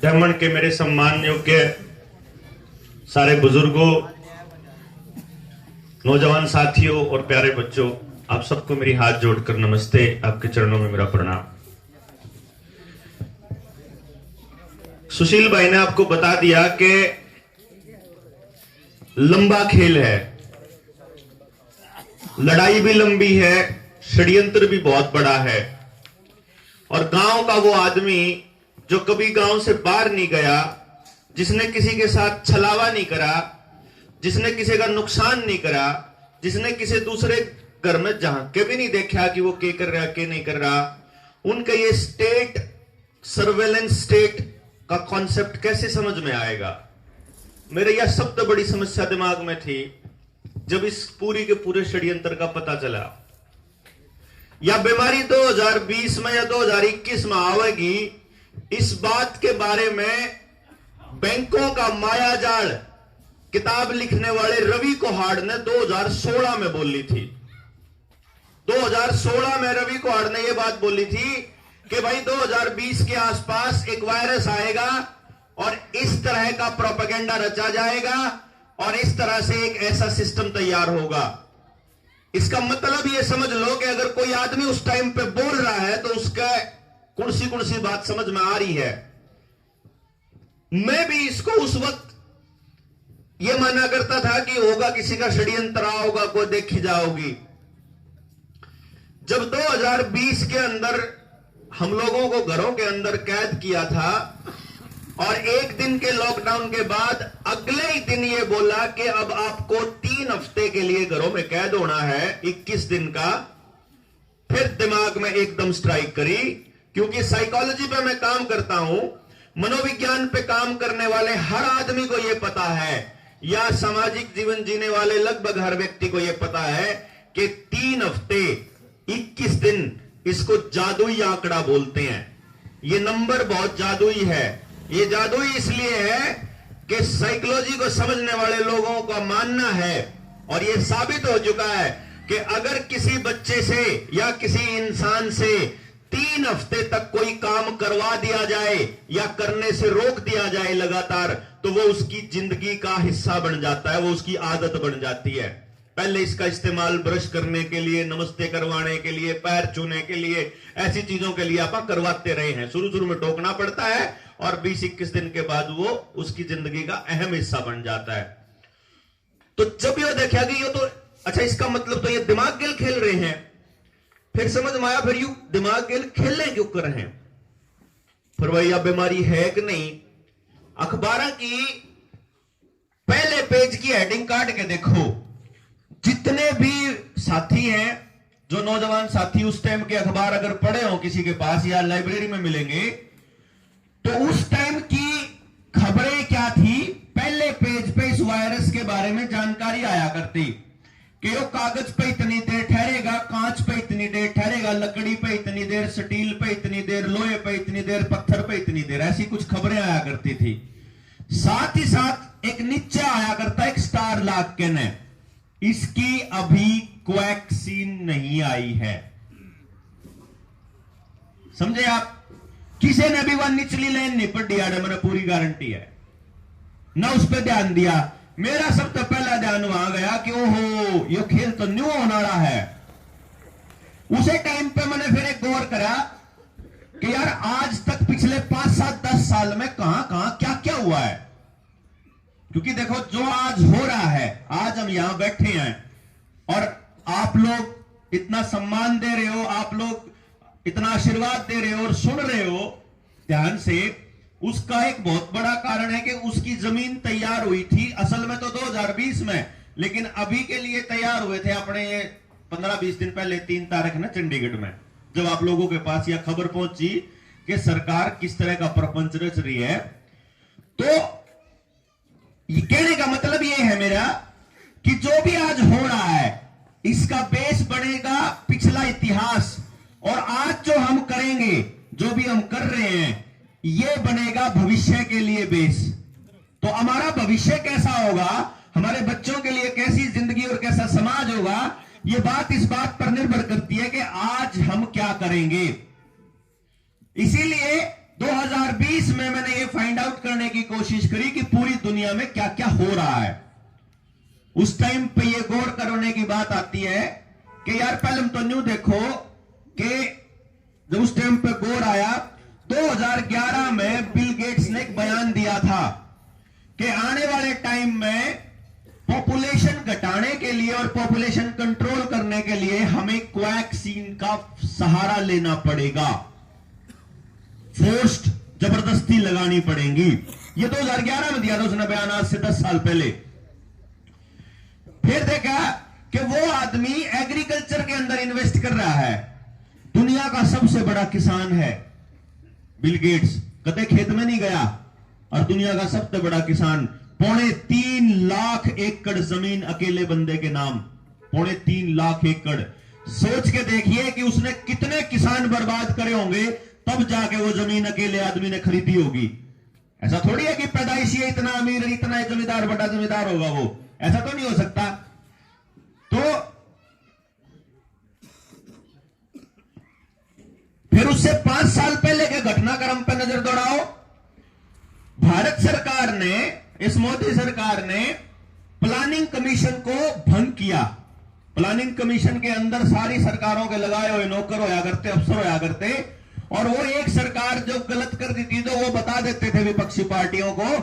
ब्राह्मण के मेरे सम्मान योग्य सारे बुजुर्गों, नौजवान साथियों और प्यारे बच्चों, आप सबको मेरी हाथ जोड़कर नमस्ते। आपके चरणों में मेरा प्रणाम। सुशील भाई ने आपको बता दिया कि लंबा खेल है, लड़ाई भी लंबी है, षड्यंत्र भी बहुत बड़ा है। और गांव का वो आदमी जो कभी गांव से बाहर नहीं गया, जिसने किसी के साथ छलावा नहीं करा, जिसने किसी का नुकसान नहीं करा, जिसने किसी दूसरे घर में झांक के भी नहीं देखा कि वो क्या कर रहा क्या नहीं कर रहा, उनका ये स्टेट सर्वेलेंस स्टेट का कॉन्सेप्ट कैसे समझ में आएगा। मेरे यह शब्द बड़ी समस्या दिमाग में थी जब इस पूरी के पूरे षड्यंत्र का पता चला। या बीमारी 2020 में या 2021 में आवेगी, इस बात के बारे में बैंकों का मायाजाल किताब लिखने वाले रवि कोहाड़ ने 2016 में बोली थी। 2016 में रवि कोहाड़ ने यह बात बोली थी कि भाई 2020 के आसपास एक वायरस आएगा और इस तरह का प्रोपेगेंडा रचा जाएगा और इस तरह से एक ऐसा सिस्टम तैयार होगा। इसका मतलब यह समझ लो कि अगर कोई आदमी उस टाइम पे बोल रहा है तो उसका कौन सी बात समझ में आ रही है। मैं भी इसको उस वक्त यह माना करता था कि होगा किसी का षड्यंत्र होगा, कोई देखी जाओगी। जब 2020 के अंदर हम लोगों को घरों के अंदर कैद किया था और एक दिन के लॉकडाउन के बाद अगले ही दिन यह बोला कि अब आपको 3 हफ्ते के लिए घरों में कैद होना है, 21 दिन का, फिर दिमाग में एकदम स्ट्राइक करी। क्योंकि साइकोलॉजी पे मैं काम करता हूं, मनोविज्ञान पे काम करने वाले हर आदमी को यह पता है, या सामाजिक जीवन जीने वाले लगभग हर व्यक्ति को यह पता है कि 3 हफ्ते 21 दिन, इसको जादुई आंकड़ा बोलते हैं। यह नंबर बहुत जादुई है। यह जादुई इसलिए है कि साइकोलॉजी को समझने वाले लोगों का मानना है और यह साबित हो चुका है कि अगर किसी बच्चे से या किसी इंसान से 3 हफ्ते तक कोई काम करवा दिया जाए या करने से रोक दिया जाए लगातार, तो वो उसकी जिंदगी का हिस्सा बन जाता है, वो उसकी आदत बन जाती है। पहले इसका इस्तेमाल ब्रश करने के लिए, नमस्ते करवाने के लिए, पैर छूने के लिए, ऐसी चीजों के लिए आप करवाते रहे हैं। शुरू में टोकना पड़ता है और 20-21 दिन के बाद वो उसकी जिंदगी का अहम हिस्सा बन जाता है। तो जब ये देखा कि ये तो अच्छा, इसका मतलब तो ये दिमाग खेल खेल रहे हैं। फिर समझ में आया, फिर यू दिमाग खेल खेलने क्यों कर रहे हैं, फिर वही अब बीमारी है कि नहीं। अखबार की पहले पेज की हेडिंग काट के देखो, जितने भी साथी हैं, जो नौजवान साथी उस टाइम के अखबार अगर पढ़े हो किसी के पास या लाइब्रेरी में मिलेंगे, तो उस टाइम की खबरें क्या थी। पहले पेज पे इस वायरस के बारे में जानकारी आया करती कि वो कागज पे इतनी देर ठहरेगा, कांच पे इतनी देर ठहरेगा, लकड़ी पे इतनी देर, स्टील पे इतनी देर, लोहे पे इतनी देर, पत्थर पे इतनी देर, ऐसी कुछ खबरें आया करती थी। साथ ही साथ एक नीचे आया करता एक स्टार लाग के ने, इसकी अभी वैक्सीन नहीं आई है। समझे आप? किसी ने भी वह निचली लाइन नहीं पढ़ी, मैंने पूरी गारंटी है ना, उस पर ध्यान दिया। मेरा सबसे पहला ध्यान वहां गया कि ओहो, ये खेल तो न्यू होना रहा है। उसे टाइम पे मैंने फिर एक गौर करा कि यार आज तक पिछले 5, 7, 10 साल में कहां कहां क्या क्या हुआ है। क्योंकि देखो, जो आज हो रहा है, आज हम यहां बैठे हैं और आप लोग इतना सम्मान दे रहे हो, आप लोग इतना आशीर्वाद दे रहे हो और सुन रहे हो ध्यान से, उसका एक बहुत बड़ा कारण है कि उसकी जमीन तैयार हुई थी असल में तो 2020 में, लेकिन अभी के लिए तैयार हुए थे अपने 15-20 दिन पहले, 3 तारीख ना चंडीगढ़ में, जब आप लोगों के पास यह खबर पहुंची कि सरकार किस तरह का प्रपंच रच रही है। तो ये कहने का मतलब यह है मेरा कि जो भी आज हो रहा है, इसका बेस बनेगा पिछला इतिहास, और आज जो हम करेंगे, जो भी हम कर रहे हैं, यह बनेगा भविष्य के लिए बेस। तो हमारा भविष्य कैसा होगा, हमारे बच्चों के लिए कैसी जिंदगी और कैसा समाज होगा, यह बात इस बात पर निर्भर करती है कि आज हम क्या करेंगे। इसीलिए 2020 में मैंने ये फाइंड आउट करने की कोशिश करी कि पूरी दुनिया में क्या क्या हो रहा है। उस टाइम पे ये गौर करने की बात आती है कि यार पहले तो न्यू देखो कि जब उस टाइम पे गौर आया 2011 में बिल गेट्स ने एक बयान दिया था कि आने वाले टाइम में पॉपुलेशन घटाने के लिए और पॉपुलेशन कंट्रोल करने के लिए हमें कोवैक्सीन का सहारा लेना पड़ेगा, फोर्स्ड जबरदस्ती लगानी पड़ेगी। ये 2011 में दिया था उसने बयान, आज से 10 साल पहले। फिर देखा कि वो आदमी एग्रीकल्चर के अंदर इन्वेस्ट कर रहा है, दुनिया का सबसे बड़ा किसान है बिल गेट्स, कदे खेत में नहीं गया और दुनिया का सबसे बड़ा किसान। 3.5 लाख एकड़ जमीन अकेले बंदे के नाम, 3.5 लाख एकड़। सोच के देखिए कि उसने कितने किसान बर्बाद करे होंगे तब जाके वो जमीन अकेले आदमी ने खरीदी होगी। ऐसा थोड़ी है कि पैदाइशी इतना अमीर इतना जमींदार बड़ा जमींदार होगा वो, ऐसा तो नहीं हो सकता। तो फिर उससे 5 साल पहले के घटनाक्रम पर नजर दौड़ाओ। भारत सरकार ने, इस मोदी सरकार ने प्लानिंग कमीशन को भंग किया। प्लानिंग कमीशन के अंदर सारी सरकारों के लगाए हुए नौकर होया करते, अफसर होया करते, और वो एक सरकार जो गलत कर देती तो वो बता देते थे विपक्षी पार्टियों को,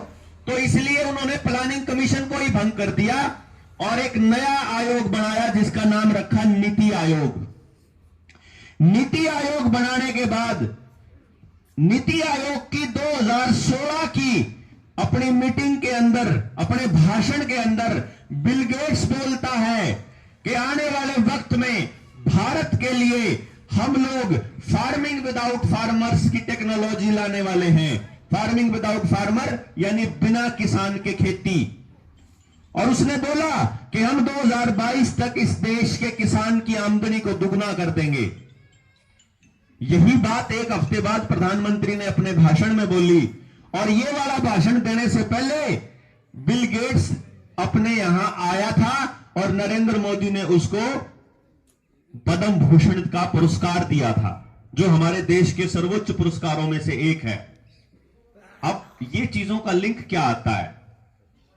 तो इसलिए उन्होंने प्लानिंग कमीशन को ही भंग कर दिया और एक नया आयोग बनाया जिसका नाम रखा नीति आयोग। नीति आयोग बनाने के बाद नीति आयोग की 2016 की अपनी मीटिंग के अंदर, अपने भाषण के अंदर बिल गेट्स बोलता है कि आने वाले वक्त में भारत के लिए हम लोग फार्मिंग विदाउट फार्मर्स की टेक्नोलॉजी लाने वाले हैं। फार्मिंग विदाउट फार्मर यानी बिना किसान के खेती। और उसने बोला कि हम 2022 तक इस देश के किसान की आमदनी को दुगना कर देंगे। यही बात एक हफ्ते बाद प्रधानमंत्री ने अपने भाषण में बोली, और ये वाला भाषण देने से पहले बिल गेट्स अपने यहां आया था और नरेंद्र मोदी ने उसको पद्म भूषण का पुरस्कार दिया था, जो हमारे देश के सर्वोच्च पुरस्कारों में से एक है। अब ये चीजों का लिंक क्या आता है?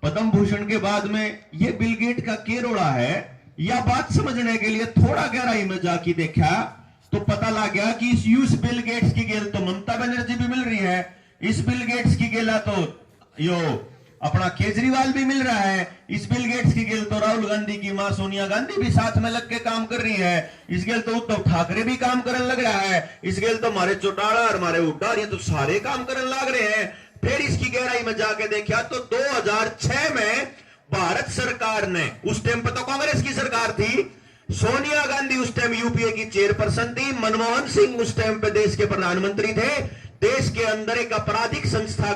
पद्म भूषण के बाद में ये बिल गेट का केरोड़ा है, या बात समझने के लिए थोड़ा गहराई में जाके देखा तो पता लग गया कि इस बिल गेट्स की गेल तो ममता बनर्जी भी मिल रही है, इस बिल गेट्स की गेला तो यो अपना केजरीवाल भी मिल रहा है, इस बिल गेट्स की गेल तो राहुल गांधी की मां सोनिया गांधी भी साथ में लग के काम कर रही है, इस गेल तो उद्धव ठाकरे भी काम करने लग रहा है, इस गेल तो हमारे चौटाला और हमारे उड्डा ये तो सारे काम करने लग रहे हैं। फिर इसकी गहराई में जाके देखा तो 2006 में भारत सरकार ने, उस टाइम पर तो कांग्रेस की सरकार थी, सोनिया गांधी उस टाइम यूपीए की चेयरपर्सन थी, मनमोहन सिंह उस टाइम पे देश के प्रधानमंत्री थे, देश के अंदर एक आपराधिक संस्था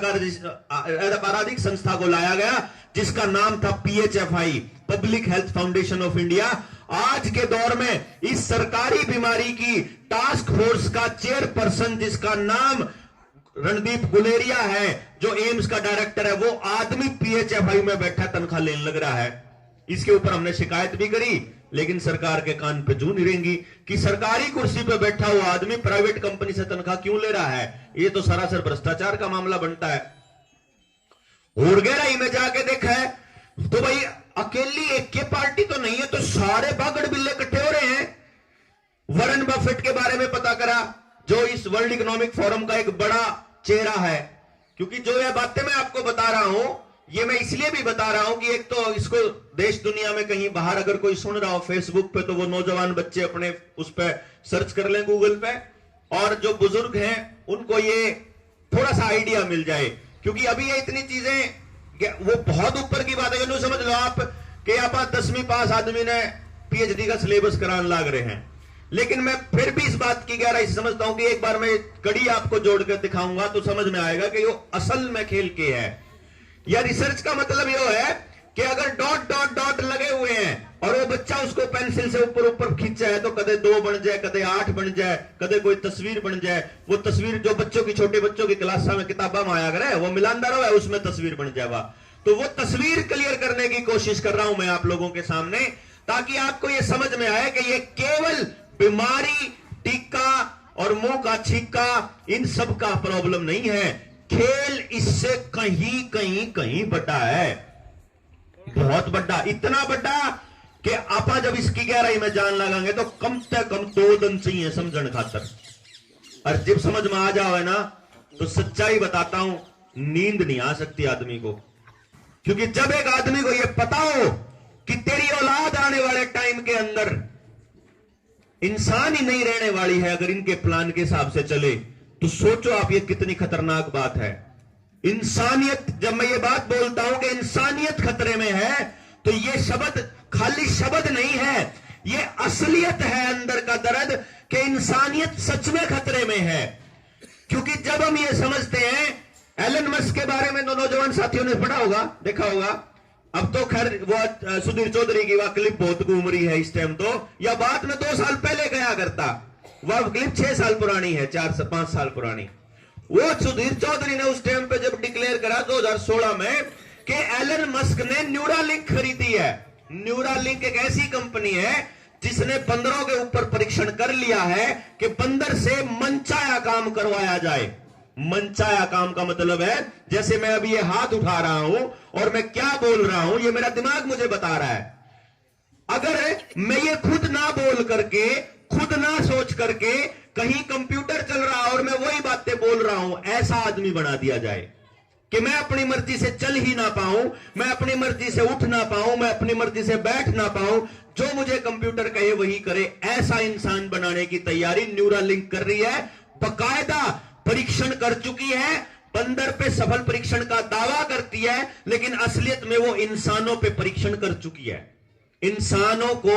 को लाया गया जिसका नाम था PHFI, public health foundation of India. आज के दौर में इस सरकारी बीमारी की टास्क फोर्स का चेयरपर्सन जिसका नाम रणदीप गुलेरिया है, जो एम्स का डायरेक्टर है, वो आदमी PHFI में बैठा तनख्वाह लेने लग रहा है। इसके ऊपर हमने शिकायत भी करी, लेकिन सरकार के कान पे जू नहीं रहेंगी कि सरकारी कुर्सी पे बैठा हुआ आदमी प्राइवेट कंपनी से तनख्वाह क्यों ले रहा है। ये तो सरासर भ्रष्टाचार का मामला बनता है। और गहराई में जाके देखा है तो भाई अकेली एक के पार्टी तो नहीं है, तो सारे बागड़ बिल्ले इकट्ठे हो रहे हैं। वॉरेन बफेट के बारे में पता करा, जो इस वर्ल्ड इकोनॉमिक फोरम का एक बड़ा चेहरा है। क्योंकि जो ये बातें मैं आपको बता रहा हूं, ये मैं इसलिए भी बता रहा हूं कि एक तो इसको देश दुनिया में कहीं बाहर अगर कोई सुन रहा हो फेसबुक पे, तो वो नौजवान बच्चे अपने उस पे सर्च कर लें गूगल पे, और जो बुजुर्ग हैं उनको ये थोड़ा सा आइडिया मिल जाए। क्योंकि अभी ये इतनी चीजें वो बहुत ऊपर की बात है। समझ लो आप कि आप 10वीं पास आदमी ने PhD का सिलेबस कराने लग रहे हैं, लेकिन मैं फिर भी इस बात की गहराई से समझता हूं कि एक बार मैं कड़ी आपको जोड़कर दिखाऊंगा तो समझ में आएगा कि वो असल में खेल के है। या रिसर्च का मतलब ये है कि अगर डॉट डॉट डॉट लगे हुए हैं और वो बच्चा उसको पेंसिल से ऊपर ऊपर खींचा है तो कदे 2 बन जाए, कदे 8 बन जाए, कदे कोई तस्वीर बन जाए। वो तस्वीर जो बच्चों की, छोटे बच्चों की क्लास में किताबा में आया करे, वो मिलानदार है, उसमें तस्वीर बन जाएगा। तो वो तस्वीर क्लियर करने की कोशिश कर रहा हूं मैं आप लोगों के सामने, ताकि आपको ये समझ में आए कि ये केवल बीमारी, टीका और मुंह का छींका, इन सब का प्रॉब्लम नहीं है। खेल इससे कहीं कहीं कहीं बड़ा है, बहुत बड़ा, इतना बड़ा कि आपा जब इसकी गहराई में जान लगाएंगे तो कम से कम 2 दिन चाहिए समझण खातर। और जब समझ में आ जाओ है ना, तो सच्चाई बताता हूं, नींद नहीं आ सकती आदमी को। क्योंकि जब एक आदमी को यह पता हो कि तेरी औलाद आने वाले टाइम के अंदर इंसान ही नहीं रहने वाली है, अगर इनके प्लान के हिसाब से चले, तो सोचो आप ये कितनी खतरनाक बात है। इंसानियत, जब मैं ये बात बोलता हूं कि इंसानियत खतरे में है, तो ये शब्द खाली शब्द नहीं है, ये असलियत है अंदर का दर्द कि इंसानियत सच में खतरे में है। क्योंकि जब हम ये समझते हैं, एलन मस्क के बारे में तो नौजवान साथियों ने पढ़ा होगा, देखा होगा। अब तो खैर वो सुधीर चौधरी की वह क्लिप बहुत घूम रही है इस टाइम तो, या बात में 2 साल पहले गया करता, वह क्लिप 6 साल पुरानी है, 4 से 5 साल पुरानी। वो सुधीर चौधरी ने उस टाइम पे जब डिक्लेयर करा 2016 में कि एलन मस्क ने न्यूरालिंक खरीदी है। न्यूरालिंक एक ऐसी कंपनी है जिसने बंदरों के ऊपर परीक्षण कर लिया है कि बंदर से मनचाया काम करवाया जाए। मनचाया काम का मतलब है, जैसे मैं अभी ये हाथ उठा रहा हूं और मैं क्या बोल रहा हूं ये मेरा दिमाग मुझे बता रहा है। अगर मैं ये खुद ना बोल करके, खुद ना सोच करके, कहीं कंप्यूटर चल रहा और मैं वही बातें बोल रहा हूं, ऐसा आदमी बना दिया जाए कि मैं अपनी मर्जी से चल ही ना पाऊं, मैं अपनी मर्जी से उठ ना पाऊं, मैं अपनी मर्जी से बैठ ना पाऊं, जो मुझे कंप्यूटर कहे वही करे, ऐसा इंसान बनाने की तैयारी न्यूरालिंक कर रही है। बकायदा परीक्षण कर चुकी है, बंदर पे सफल परीक्षण का दावा करती है, लेकिन असलियत में वो इंसानों पे परीक्षण कर चुकी है। इंसानों को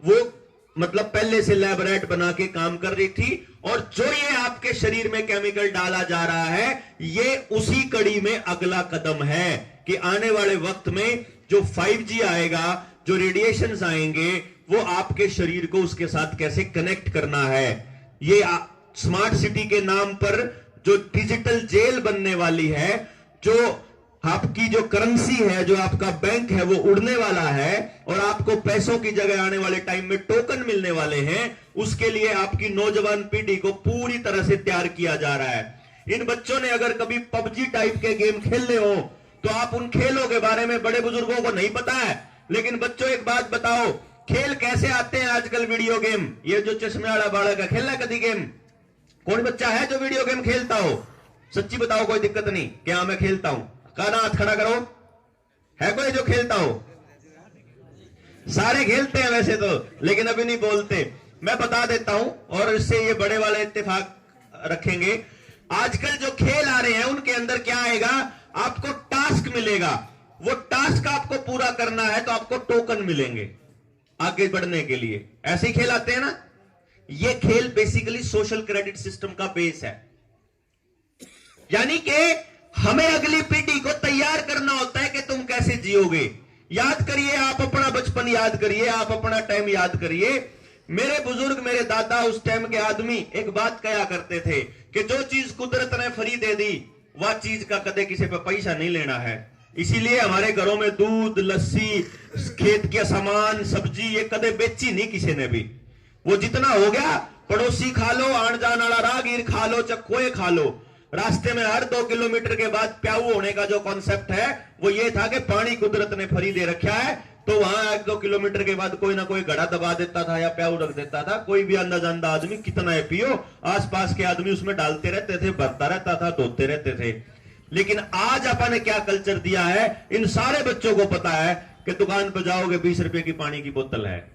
वो मतलब पहले से लैब रैट बना के काम कर रही थी, और जो ये आपके शरीर में केमिकल डाला जा रहा है, ये उसी कड़ी में अगला कदम है कि आने वाले वक्त में जो 5G आएगा, जो रेडिएशंस आएंगे, वो आपके शरीर को उसके साथ कैसे कनेक्ट करना है। ये स्मार्ट सिटी के नाम पर जो डिजिटल जेल बनने वाली है, जो आपकी जो करेंसी है, जो आपका बैंक है, वो उड़ने वाला है, और आपको पैसों की जगह आने वाले टाइम में टोकन मिलने वाले हैं। उसके लिए आपकी नौजवान पीढ़ी को पूरी तरह से तैयार किया जा रहा है। इन बच्चों ने अगर कभी पबजी टाइप के गेम खेलने हो, तो आप उन खेलों के बारे में बड़े बुजुर्गों को नहीं पता है। लेकिन बच्चों एक बात बताओ, खेल कैसे आते हैं आजकल? Video game. ये जो चश्मे वाला बालक है, खेलना कभी गेम? कौन बच्चा है जो वीडियो गेम खेलता हो? सच्ची बताओ, कोई दिक्कत नहीं? क्या मैं खेलता हूं? काना हाथ खड़ा करो, है कोई जो खेलता हो? सारे खेलते हैं वैसे तो, लेकिन अभी नहीं बोलते। मैं बता देता हूं, और इससे ये बड़े वाले इत्तेफाक रखेंगे। आजकल जो खेल आ रहे हैं उनके अंदर क्या आएगा? आपको टास्क मिलेगा, वो टास्क आपको पूरा करना है तो आपको टोकन मिलेंगे आगे बढ़ने के लिए। ऐसे ही खेल आते हैं ना। ये खेल बेसिकली सोशल क्रेडिट सिस्टम का बेस है, यानी कि हमें अगली पीढ़ी को तैयार करना होता है कि तुम कैसे जियोगे। याद करिए, आप अपना बचपन याद करिए, आप अपना टाइम याद करिए। मेरे बुजुर्ग, मेरे दादा, उस टाइम के आदमी एक बात कहा करते थे कि जो चीज कुदरत ने फ्री दे दी, वह चीज का कदे किसी पे पैसा नहीं लेना है। इसीलिए हमारे घरों में दूध, लस्सी, खेत के सामान, सब्जी, ये कदे बेची नहीं किसी ने भी। वो जितना हो गया, पड़ोसी खा लो, आन जान वाला राहगीर खा लो, चक्कोए खा लो। रास्ते में हर 2 किलोमीटर के बाद प्याऊ होने का जो कॉन्सेप्ट है, वो ये था कि पानी कुदरत ने फ्री दे रखा है, तो वहां 1-2 किलोमीटर के बाद कोई ना कोई घड़ा दबा देता था या प्याऊ रख देता था। कोई भी अंदा जानदा आदमी कितना है पियो, आसपास के आदमी उसमें डालते रहते थे, भरता रहता था, धोते रहते थे। लेकिन आज अपन ने क्या कल्चर दिया है, इन सारे बच्चों को पता है कि दुकान पर जाओगे 20 रुपए की पानी की बोतल है।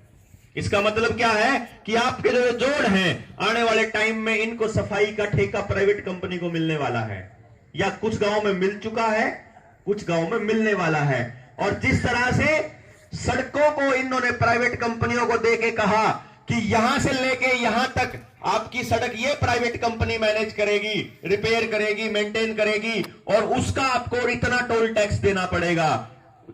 इसका मतलब क्या है कि आपके जो जोड़ हैं, आने वाले टाइम में इनको सफाई का ठेका प्राइवेट कंपनी को मिलने वाला है, या कुछ गांव में मिल चुका है, कुछ गांव में मिलने वाला है। और जिस तरह से सड़कों को इन्होंने प्राइवेट कंपनियों को देके कहा कि यहां से लेके यहां तक आपकी सड़क ये प्राइवेट कंपनी मैनेज करेगी, रिपेयर करेगी, मेंटेन करेगी, और उसका आपको इतना टोल टैक्स देना पड़ेगा।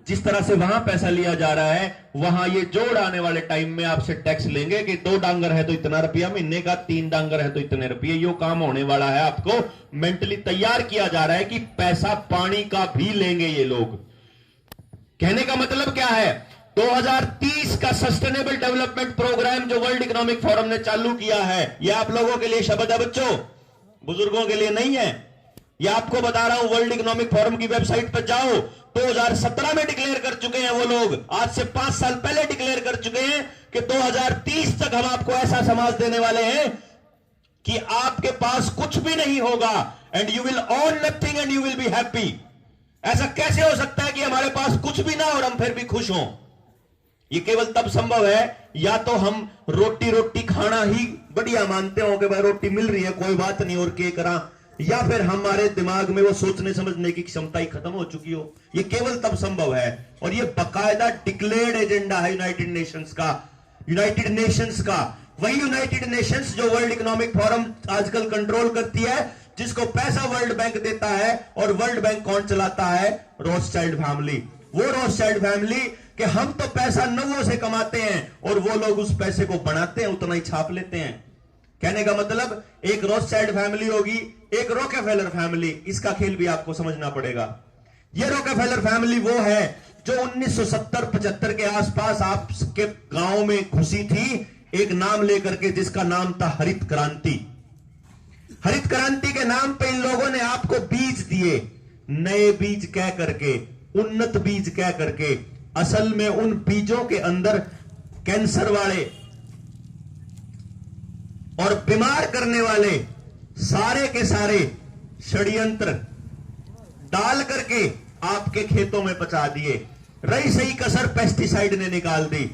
जिस तरह से वहां पैसा लिया जा रहा है, वहां ये जोड़ आने वाले टाइम में आपसे टैक्स लेंगे कि 2 डांगर है तो इतना रुपया महीने का, 3 डांगर है तो इतने रुपये। यो काम होने वाला है। आपको मेंटली तैयार किया जा रहा है कि पैसा पानी का भी लेंगे ये लोग। कहने का मतलब क्या है? 2030 का सस्टेनेबल डेवलपमेंट प्रोग्राम जो वर्ल्ड इकोनॉमिक फोरम ने चालू किया है, यह आप लोगों के लिए शब्द है बच्चों, बुजुर्गों के लिए नहीं है। यह आपको बता रहा हूं, वर्ल्ड इकोनॉमिक फोरम की वेबसाइट पर जाओ, 2017 में डिक्लेयर कर चुके हैं वो लोग, आज से 5 साल पहले डिक्लेयर कर चुके हैं कि 2030 तक हम आपको ऐसा समाज देने वाले हैं कि आपके पास कुछ भी नहीं होगा, and you will own nothing and you will be happy. ऐसा कैसे हो सकता है कि हमारे पास कुछ भी ना और हम फिर भी खुश हों? ये केवल तब संभव है या तो हम रोटी रोटी खाना ही बढ़िया मानते हो कि भाई रोटी मिल रही है कोई बात नहीं और के करा, या फिर हमारे दिमाग में वो सोचने समझने की क्षमता ही खत्म हो चुकी हो। ये केवल तब संभव है, और ये बकायदा डिक्लेयर्ड एजेंडा है यूनाइटेड नेशंस का। वही यूनाइटेड नेशंस जो वर्ल्ड इकोनॉमिक फोरम आजकल कंट्रोल करती है, जिसको पैसा वर्ल्ड बैंक देता है, और वर्ल्ड बैंक कौन चलाता है? Rothschild family. वो रॉथस्चाइल्ड फैमिली कि हम तो पैसा नवों से कमाते हैं और वो लोग उस पैसे को बनाते हैं, उतना ही छाप लेते हैं। कहने का मतलब, एक रॉथस्चाइल्ड फैमिली होगी, एक रॉकेफेलर फैमिली, इसका खेल भी आपको समझना पड़ेगा। ये रॉकेफेलर फैमिली वो है जो 1970-75 के आसपास आपके गांव में घुसी थी, एक नाम लेकर के, जिसका नाम था हरित क्रांति। हरित क्रांति के नाम पे इन लोगों ने आपको बीज दिए, नए बीज कह करके, उन्नत बीज कह करके। असल में उन बीजों के अंदर कैंसर वाले और बीमार करने वाले सारे के सारे षड्यंत्र डाल करके आपके खेतों में पचा दिए। रही सही कसर पेस्टिसाइड ने निकाल दी,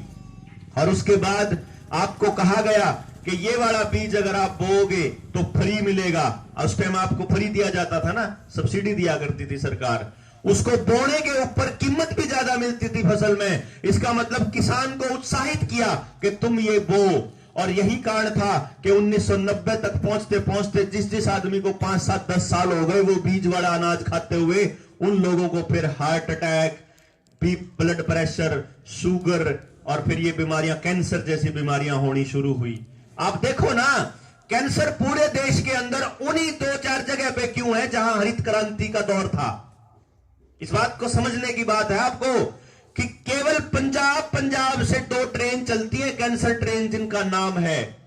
और उसके बाद आपको कहा गया कि ये वाला बीज अगर आप बोओगे तो फ्री मिलेगा। उस टाइम आपको फ्री दिया जाता था ना, सब्सिडी दिया करती थी सरकार। उसको बोने के ऊपर कीमत भी ज्यादा मिलती थी फसल में। इसका मतलब किसान को उत्साहित किया कि तुम ये बो। और यही कारण था कि 1990 तक पहुंचते पहुंचते जिस आदमी को 5, 7, 10 साल हो गए वो बीज वाला अनाज खाते हुए, उन लोगों को फिर heart attack, blood pressure, sugar और फिर ये बीमारियां, कैंसर जैसी बीमारियां होनी शुरू हुई। आप देखो ना, कैंसर पूरे देश के अंदर उन्हीं 2-4 जगह पे क्यों है जहां हरित क्रांति का दौर था। इस बात को समझने की बात है आपको कि केवल पंजाब से 2 ट्रेन चलती है, कैंसर ट्रेन जिनका नाम है।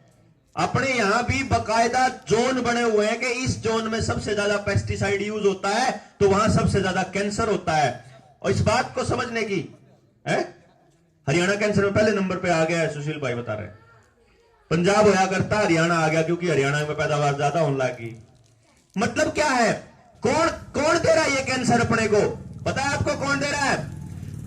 अपने यहां भी बकायदा जोन बने हुए हैं कि इस जोन में सबसे ज्यादा पेस्टिसाइड यूज होता है तो वहां सबसे ज्यादा कैंसर होता है। और इस बात को समझने की है, हरियाणा कैंसर में पहले नंबर पे आ गया है, सुशील भाई बता रहे। पंजाब होया करता, हरियाणा आ गया क्योंकि हरियाणा में पैदावार ज्यादा होने लगी। मतलब क्या है, कौन दे रहा है ये कैंसर अपने को? पता है आपको कौन दे रहा है?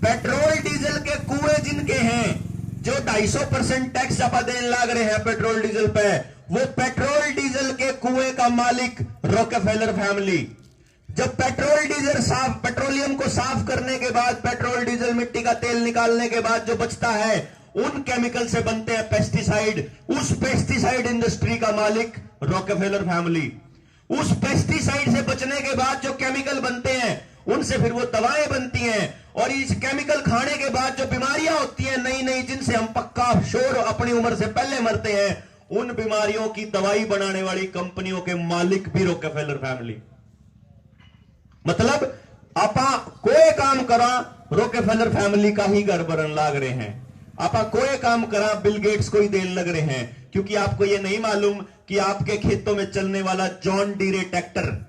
पेट्रोल डीजल के कुएं जिनके हैं, जो 250% टैक्स आप देने लग रहे हैं पेट्रोल डीजल पे, वो पेट्रोल डीजल के कुएं का मालिक रॉकेफेलर फैमिली। जब पेट्रोलियम को साफ करने के बाद, पेट्रोल डीजल मिट्टी का तेल निकालने के बाद जो बचता है, उन केमिकल से बनते हैं पेस्टिसाइड। उस पेस्टिसाइड इंडस्ट्री का मालिक रॉकेफेलर फैमिली। उस पेस्टिसाइड से बचने के बाद जो केमिकल बनते हैं, उनसे फिर वो दवाएं बनती हैं, और इस केमिकल खाने के बाद जो बीमारियां होती हैं नई नई, जिनसे हम पक्का श्योर अपनी उम्र से पहले मरते हैं, उन बीमारियों की दवाई बनाने वाली कंपनियों के मालिक भी रॉकेफेलर फैमिली। मतलब आपा कोई काम करा रॉकेफेलर फैमिली का ही घर भरन लाग रहे हैं, आपा कोई काम करा बिल गेट्स को ही देने लग रहे हैं, क्योंकि आपको यह नहीं मालूम कि आपके खेतों में चलने वाला जॉन डीरे ट्रैक्टर,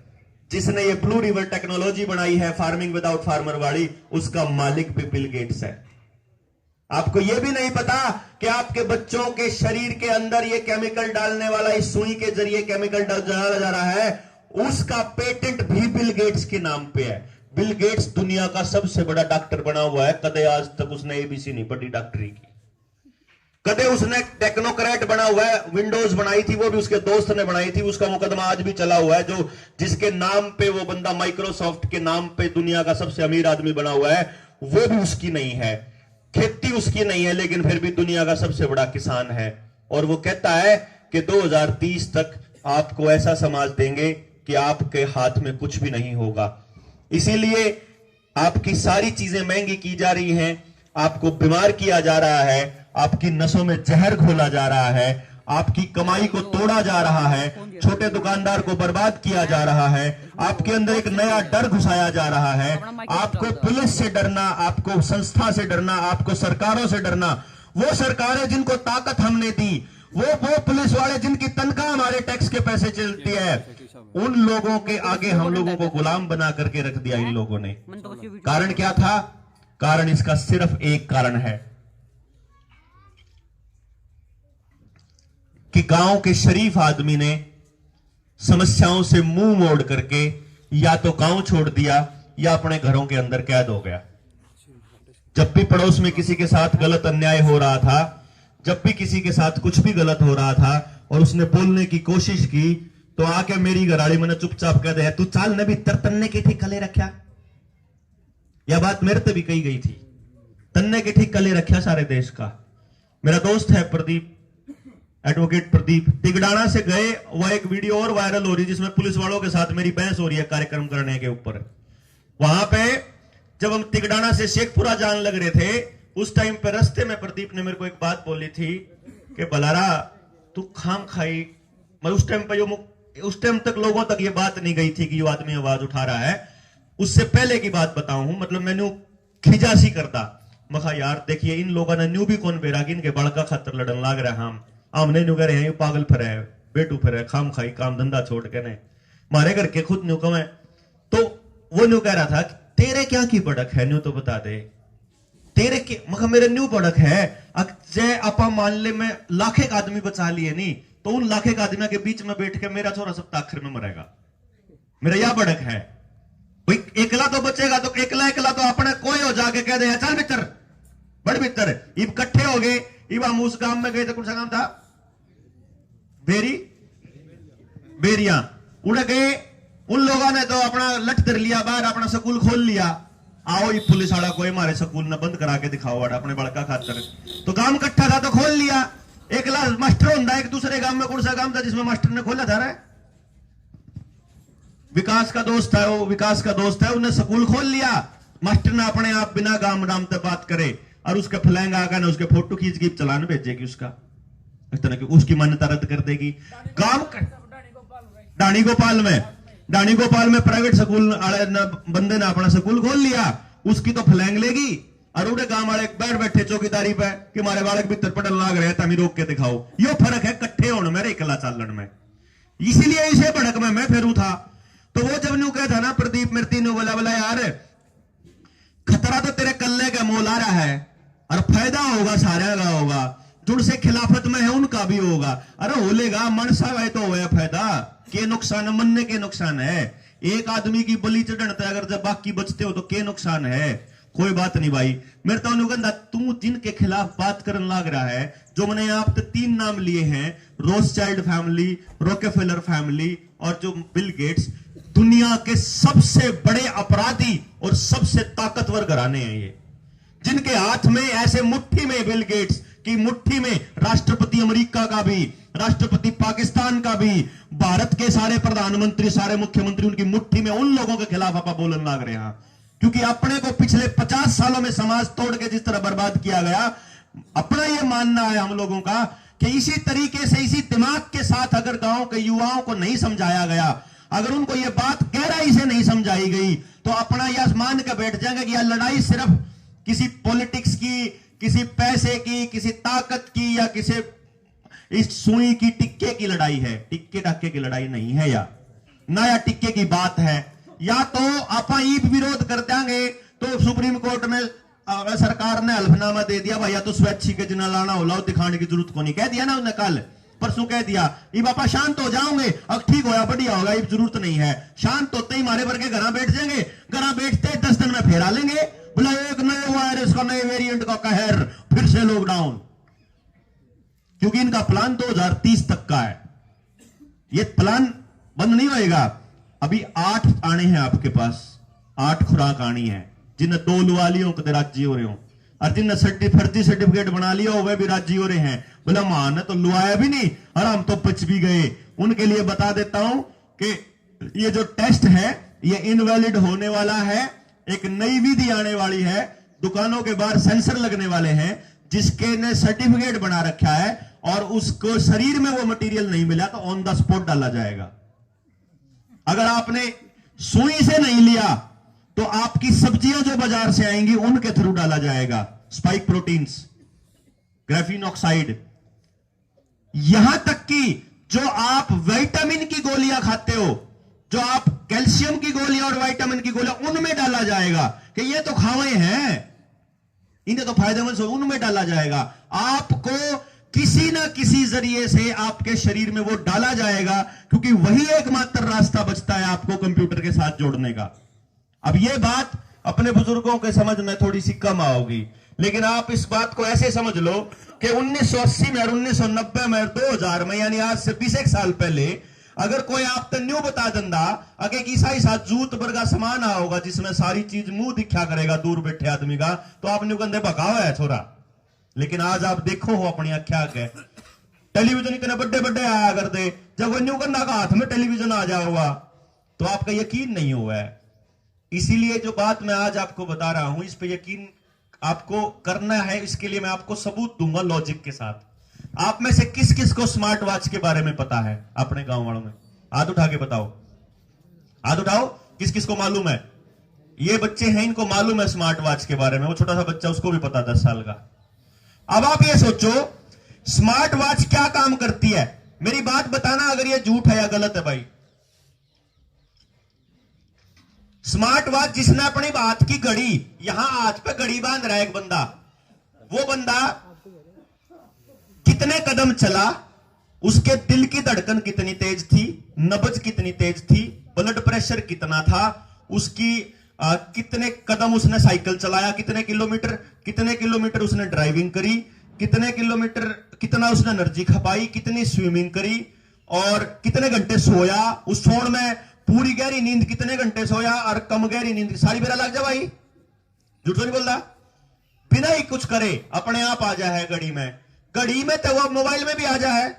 जिसने ये ब्लू रिवर टेक्नोलॉजी बनाई है फार्मिंग विदाउट फार्मर वाली, उसका मालिक भी बिल गेट्स है। आपको यह भी नहीं पता कि आपके बच्चों के शरीर के अंदर ये केमिकल डालने वाला, इस सुई के जरिए केमिकल डाला जा रहा है, उसका पेटेंट भी बिल गेट्स के नाम पे है। बिल गेट्स दुनिया का सबसे बड़ा डॉक्टर बना हुआ है, कदे आज तक उसने एबीसी नहीं पढ़ी डॉक्टरी की, कदे उसने टेक्नोक्रेट बना हुआ है। विंडोज बनाई थी वो भी उसके दोस्त ने बनाई थी, उसका मुकदमा आज भी चला हुआ है। जो जिसके नाम पे वो बंदा माइक्रोसॉफ्ट के नाम पे दुनिया का सबसे अमीर आदमी बना हुआ है, वो भी उसकी नहीं है, खेती उसकी नहीं है, लेकिन फिर भी दुनिया का सबसे बड़ा किसान है। और वो कहता है कि 2030 तक आपको ऐसा समाज देंगे कि आपके हाथ में कुछ भी नहीं होगा। इसीलिए आपकी सारी चीजें महंगी की जा रही हैं, आपको बीमार किया जा रहा है, आपकी नसों में जहर घोला जा रहा है, आपकी कमाई को तोड़ा जा रहा है, छोटे दुकानदार को बर्बाद किया जा रहा है, आपके अंदर एक नया डर घुसाया जा रहा है। आपको पुलिस से डरना, आपको संस्था से डरना, आपको सरकारों से डरना। वो सरकारें जिनको ताकत हमने दी, वो पुलिस वाले जिनकी तनख्वाह हमारे टैक्स के पैसे चलती है, उन लोगों के आगे हम लोगों को गुलाम बना करके रख दिया इन लोगों ने। कारण क्या था? कारण इसका सिर्फ एक कारण है कि गांव के शरीफ आदमी ने समस्याओं से मुंह मोड़ करके या तो गांव छोड़ दिया या अपने घरों के अंदर कैद हो गया। जब भी पड़ोस में किसी के साथ गलत अन्याय हो रहा था, जब भी किसी के साथ कुछ भी गलत हो रहा था और उसने बोलने की कोशिश की, तो आके मेरी घराड़ी मैंने चुपचाप कह दे, तू चाल ने भी तन्ने की ठीक कले रखा। यह बात मेरे से भी कही गई थी, तन्ने के ठीक कले रखा सारे देश का। मेरा दोस्त है प्रदीप, एडवोकेट प्रदीप, तिगड़ाना से गए। वह एक वीडियो और वायरल हो रही है जिसमें पुलिस वालों के साथ मेरी बहस हो रही है कार्यक्रम करने के ऊपर। वहां पे जब हम तिगड़ाना से शेखपुरा जाने लग रहे थे, उस टाइम पे रास्ते में प्रदीप ने मेरे को एक बात बोली थी कि बलारा तू खाम खाई। मैं उस टाइम तक लोगों तक ये बात नहीं गई थी कि ये आदमी आवाज उठा रहा है। उससे पहले की बात बताऊं, मतलब मैंने खिजा सी करता, मखा यार देखिए इन लोगों ने न्यू भी कौन बेरा कि इनके बड़का खातर लड़न लाग रहा। हम हमने न्यू कह रहे हैं पागल फिर है, बेटू फिर है, खाम खाई काम धंधा छोड़ के ने मारे करके खुद न्यू कम है। तो वो न्यू कह रहा था तेरे क्या की बड़क है, न्यू तो बता दे तेरे के। मगर मेरे न्यू बड़क है, जय आपा मान ले मैं लाख एक आदमी बचा लिए नहीं, तो उन लाख एक आदमी के बीच में बैठ के मेरा छोरा सब आखिर में मरेगा। मेरा यह बड़क है भाई, एकला तो बचेगा तो एकला तो अपने कोई हो जाके कह दे चल भीतर बड़ भीतर। इब इकट्ठे हो गए, इब हम उस गांव में गए थे, कौन सा गांव था? बेरिया उड़ गए। उन लोगों ने तो अपना लट कर लिया बाहर, अपना स्कूल खोल लिया। आओ ये पुलिस वाला कोई हमारे स्कूल ने बंद करा के दिखाओ अपने बड़का खातर। तो गांव इकट्ठा था तो खोल लिया। एक मास्टर होता है एक दूसरे गांव में, कौन सा गांव था जिसमें मास्टर ने खोला था? विकास का दोस्त है, वो विकास का दोस्त है, उन्हें स्कूल खोल लिया। मास्टर ने अपने आप बिना गांव नाम से बात करे और उसके फ्लैंग आकर उसके फोटो खींच के चलान भेजेगी उसका, इस तरह की उसकी मान्यता रद्द कर देगी। गांव डाणी गोपाल में प्राइवेट स्कूल बंदे ने अपना स्कूल खोल लिया, उसकी तो फ्लैंग लेगी और उड़े गांव वाले बैठ बैठे चौकीदारी पे कि हमारे बालक भीतर पटल लाग रहे हैं, रोक के दिखाओ। यो फर्क है कट्ठे होने में, इकला चालन में। इसीलिए इसे भड़क में मैं फिरू था। तो वो जब न्यू कहता ना प्रदीप मिर्ती ने बोला यार खतरा तो तेरे कल्ले का मोल आ रहा है और फायदा होगा सारे का होगा, जुनसे खिलाफत में है उनका भी होगा। अरे होलेगा मनसा है तो होया फायदा के नुकसान है, मनने के नुकसान है। एक आदमी की बलि चढ़ते अगर जब बाकी बचते हो तो के नुकसान है? कोई बात नहीं भाई। मेरे तो अनुगंधा तू जिनके खिलाफ बात करने लग रहा है, जो मैंने यहाँ पे 3 नाम लिए हैं, रोथस्चाइल्ड फैमिली, रॉकेफेलर फैमिली और जो बिल गेट्स, दुनिया के सबसे बड़े अपराधी और सबसे ताकतवर घराने हैं ये, जिनके हाथ में ऐसे मुट्ठी में बिल गेट्स की मुट्ठी में राष्ट्रपति अमेरिका का भी, राष्ट्रपति पाकिस्तान का भी, भारत के सारे प्रधानमंत्री सारे मुख्यमंत्री उनकी मुट्ठी में, उन लोगों के खिलाफ आप बोलने लग रहे हैं। क्योंकि अपने को पिछले 50 सालों में समाज तोड़ के जिस तरह बर्बाद किया गया, अपना यह मानना है हम लोगों का कि इसी तरीके से इसी दिमाग के साथ अगर गांव के युवाओं को नहीं समझाया गया, अगर उनको यह बात गहराई से नहीं समझाई गई, तो अपना यह मान के बैठ जाएंगे कि यह लड़ाई सिर्फ किसी पॉलिटिक्स की, किसी पैसे की, किसी ताकत की या किसी इस सुई की टिक्के की लड़ाई है। टिक्के टक्के की लड़ाई नहीं है या ना, या टिक्के की बात है। या तो आप ईब विरोध कर देंगे तो सुप्रीम कोर्ट में सरकार ने हल्फनामा दे दिया भाई, या तो स्वैच्छिक के जिना लाना हो लाओ, दिखाने की जरूरत को नहीं, कह दिया ना उन्हें कल परसों कह दिया। ये बापा शांत हो जाओगे, अब ठीक होया बढ़िया होगा, ये जरूरत नहीं है। शांत होते ही मारे भर के घर बैठ जाएंगे, घर बैठते 10 दिन में फेरा लेंगे, बोला एक नए वायरस का नए वेरिएंट का कहर, फिर से लॉकडाउन। क्योंकि इनका प्लान 2030 तक का है, ये प्लान बंद नहीं होएगा। अभी 8 आने हैं आपके पास, 8 खुराक आनी है, जिन्हें 2 लुआ लियो कदे राजी हो रहे हो, और जिन्हें फर्जी सर्टिफिकेट बना लिया हो वह भी राजी हो रहे हैं। बोला मान ने तो लुआया भी नहीं और हम तो बच भी गए। उनके लिए बता देता हूं कि ये जो टेस्ट है ये इनवैलिड होने वाला है। एक नई विधि आने वाली है, दुकानों के बाहर सेंसर लगने वाले हैं, जिसके ने सर्टिफिकेट बना रखा है और उसको शरीर में वो मटेरियल नहीं मिला तो ऑन द स्पॉट डाला जाएगा। अगर आपने सुई से नहीं लिया तो आपकी सब्जियां जो बाजार से आएंगी उनके थ्रू डाला जाएगा स्पाइक प्रोटीन्स, ग्राफीन ऑक्साइड। यहां तक कि जो आप विटामिन की गोलियां खाते हो, जो आप कैल्शियम की गोलियां और विटामिन की गोलियां, उनमें डाला जाएगा कि ये तो खावे हैं, इन्हें तो फायदेमंद से, उनमें डाला जाएगा। आपको किसी ना किसी जरिए से आपके शरीर में वो डाला जाएगा, क्योंकि वही एकमात्र रास्ता बचता है आपको कंप्यूटर के साथ जोड़ने का। अब ये बात अपने बुजुर्गों के समझ में थोड़ी सी कम आओगी, लेकिन आप इस बात को ऐसे समझ लो कि 1980 में और 1990 में और 2000 में, यानी आज से 20 साल पहले, अगर कोई आप तो न्यू बता दंदा अगे कि ईसाई साथ जूत बरगा समान आ होगा जिसमें सारी चीज मुंह दिखा करेगा दूर बैठे आदमी का, तो आप न्यू कंधे भगावा है छोरा। लेकिन आज आप देखो हो अपनी अख्या के टेलीविजन इतने बड़े बड़े आया करते, जब वो न्यू कंधा का हाथ में टेलीविजन आ जाओगा तो आपका यकीन नहीं हुआ है। इसीलिए जो बात मैं आज आपको बता रहा हूं, इस पे यकीन आपको करना है। इसके लिए मैं आपको सबूत दूंगा लॉजिक के साथ। आप में से किस किस को स्मार्ट वॉच के बारे में पता है? अपने गांव वालों में हाथ उठा के बताओ, हाथ उठाओ, किस किस को मालूम है? ये बच्चे हैं, इनको मालूम है स्मार्ट वॉच के बारे में। वो छोटा सा बच्चा, उसको भी पता 10 साल का। अब आप ये सोचो स्मार्ट वॉच क्या काम करती है। मेरी बात बताना अगर ये झूठ है या गलत है भाई। स्मार्ट वॉच जिसने अपनी हाथ की घड़ी, यहां हाथ पे घड़ी बांध रहा है एक बंदा, वो बंदा कितने कदम चला, उसके दिल की धड़कन कितनी तेज थी, नब्ज कितनी तेज थी, ब्लड प्रेशर कितना था, उसकी कितने कदम उसने साइकिल चलाया, कितने किलोमीटर उसने ड्राइविंग करी, कितने किलोमीटर, कितना उसने एनर्जी खपाई, कितनी स्विमिंग करी, और कितने घंटे सोया, उस सोण में पूरी गहरी नींद कितने घंटे सोया और कम गहरी नींद, सारी बेरा लग जा भाई, झूठ तो नहीं बोलता। बिना ही कुछ करे अपने आप आ जाए घड़ी में। घड़ी में तो वो मोबाइल में भी आ जाए,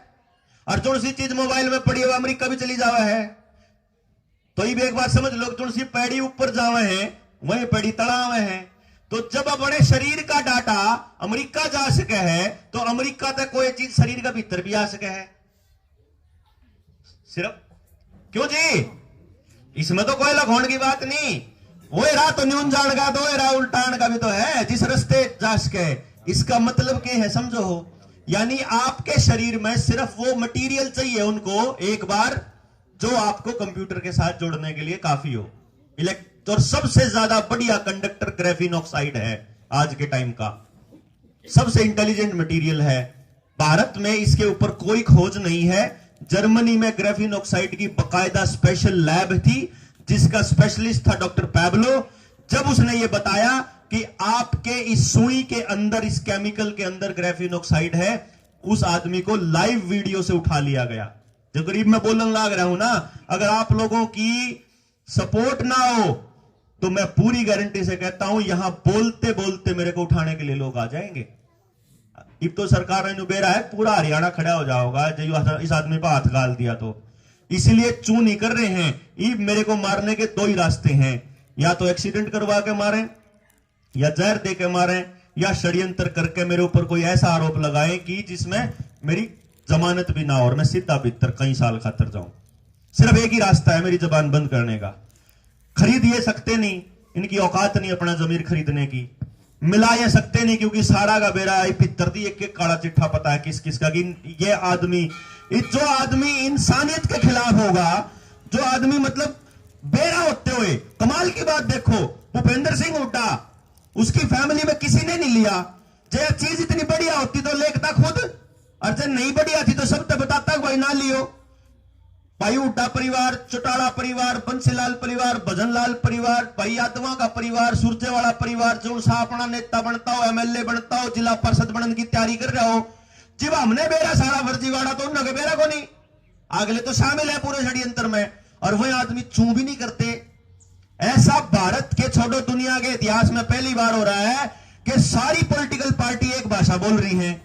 और जो सी चीज मोबाइल में पड़ी हुआ अमेरिका भी चली जावा है। तो ये भी एक बात समझ लो, जो सी पैड़ी ऊपर जावे हैं वही पैड़ी तड़ावे हैं। तो जब अपने शरीर का डाटा अमेरिका जा सके है, तो अमेरिका तक कोई चीज शरीर का भीतर भी आ सके है। सिर्फ क्यों जी? इसमें तो कोई लखोण की बात नहीं। वो रहा तो न्यून जान का, तो रहा उल्टान का भी तो है, जिस रास्ते जा सके। इसका मतलब क्या है समझो, यानी आपके शरीर में सिर्फ वो मटेरियल चाहिए उनको एक बार जो आपको कंप्यूटर के साथ जोड़ने के लिए काफी हो। और सबसे ज्यादा बढ़िया कंडक्टर ग्राफीन ऑक्साइड है, आज के टाइम का सबसे इंटेलिजेंट मटेरियल है। भारत में इसके ऊपर कोई खोज नहीं है। जर्मनी में ग्राफीन ऑक्साइड की बकायदा स्पेशल लैब थी, जिसका स्पेशलिस्ट था डॉक्टर पैब्लो। जब उसने ये बताया कि आपके इस सुई के अंदर, इस केमिकल के अंदर ग्राफीन ऑक्साइड है, उस आदमी को लाइव वीडियो से उठा लिया गया। जो करीब मैं बोलने लग रहा हूं ना, अगर आप लोगों की सपोर्ट ना हो तो मैं पूरी गारंटी से कहता हूं यहां बोलते बोलते मेरे को उठाने के लिए लोग आ जाएंगे। अब तो सरकार ने बेरा है, पूरा हरियाणा खड़ा हो जाओगा जो इस आदमी पर हाथ गाल दिया तो। इसलिए चू नहीं कर रहे हैं। ये मेरे को मारने के दो ही रास्ते हैं, या तो एक्सीडेंट करवा के मारें, या जहर दे के मारें, या षड्यंत्र करके मेरे ऊपर कोई ऐसा आरोप लगाए कि जिसमें मेरी जमानत भी ना हो और मैं सीधा भीतर कई साल खातर जाऊं। सिर्फ एक ही रास्ता है मेरी जबान बंद करने का। खरीद ये सकते नहीं, इनकी औकात नहीं अपना जमीर खरीदने की। मिला ये सकते नहीं, क्योंकि सारा का बेरा पितर दी एक एक काला चिट्ठा पता है किस किस का। कि ये आदमी, जो आदमी इंसानियत के खिलाफ होगा, जो आदमी मतलब बेरा होते हुए, कमाल की बात देखो, भूपेंद्र सिंह हुड्डा, उसकी फैमिली में किसी ने नहीं लिया। जो चीज इतनी बढ़िया होती तो लेखता खुद, और जब नहीं बढ़िया थी तो सब तो बताता भाई ना लियो। भाई हुड्डा परिवार, चौटाला परिवार, बंसीलाल परिवार, भजनलाल परिवार, भाई यादवा का परिवार, सुरजेवाला परिवार, जो सा अपना नेता बनता हो, एमएलए बनता हो, जिला परिषद बनने की तैयारी कर रहा हो, जब हमने बेरा सारा फर्जीवाड़ा तो उन्होंने बेरा को नहीं, अगले तो शामिल है पूरे षड्यंत्र में, और वह आदमी चू भी नहीं करते। ऐसा भारत के छोड़ो दुनिया के इतिहास में पहली बार हो रहा है कि सारी पॉलिटिकल पार्टी एक भाषा बोल रही है,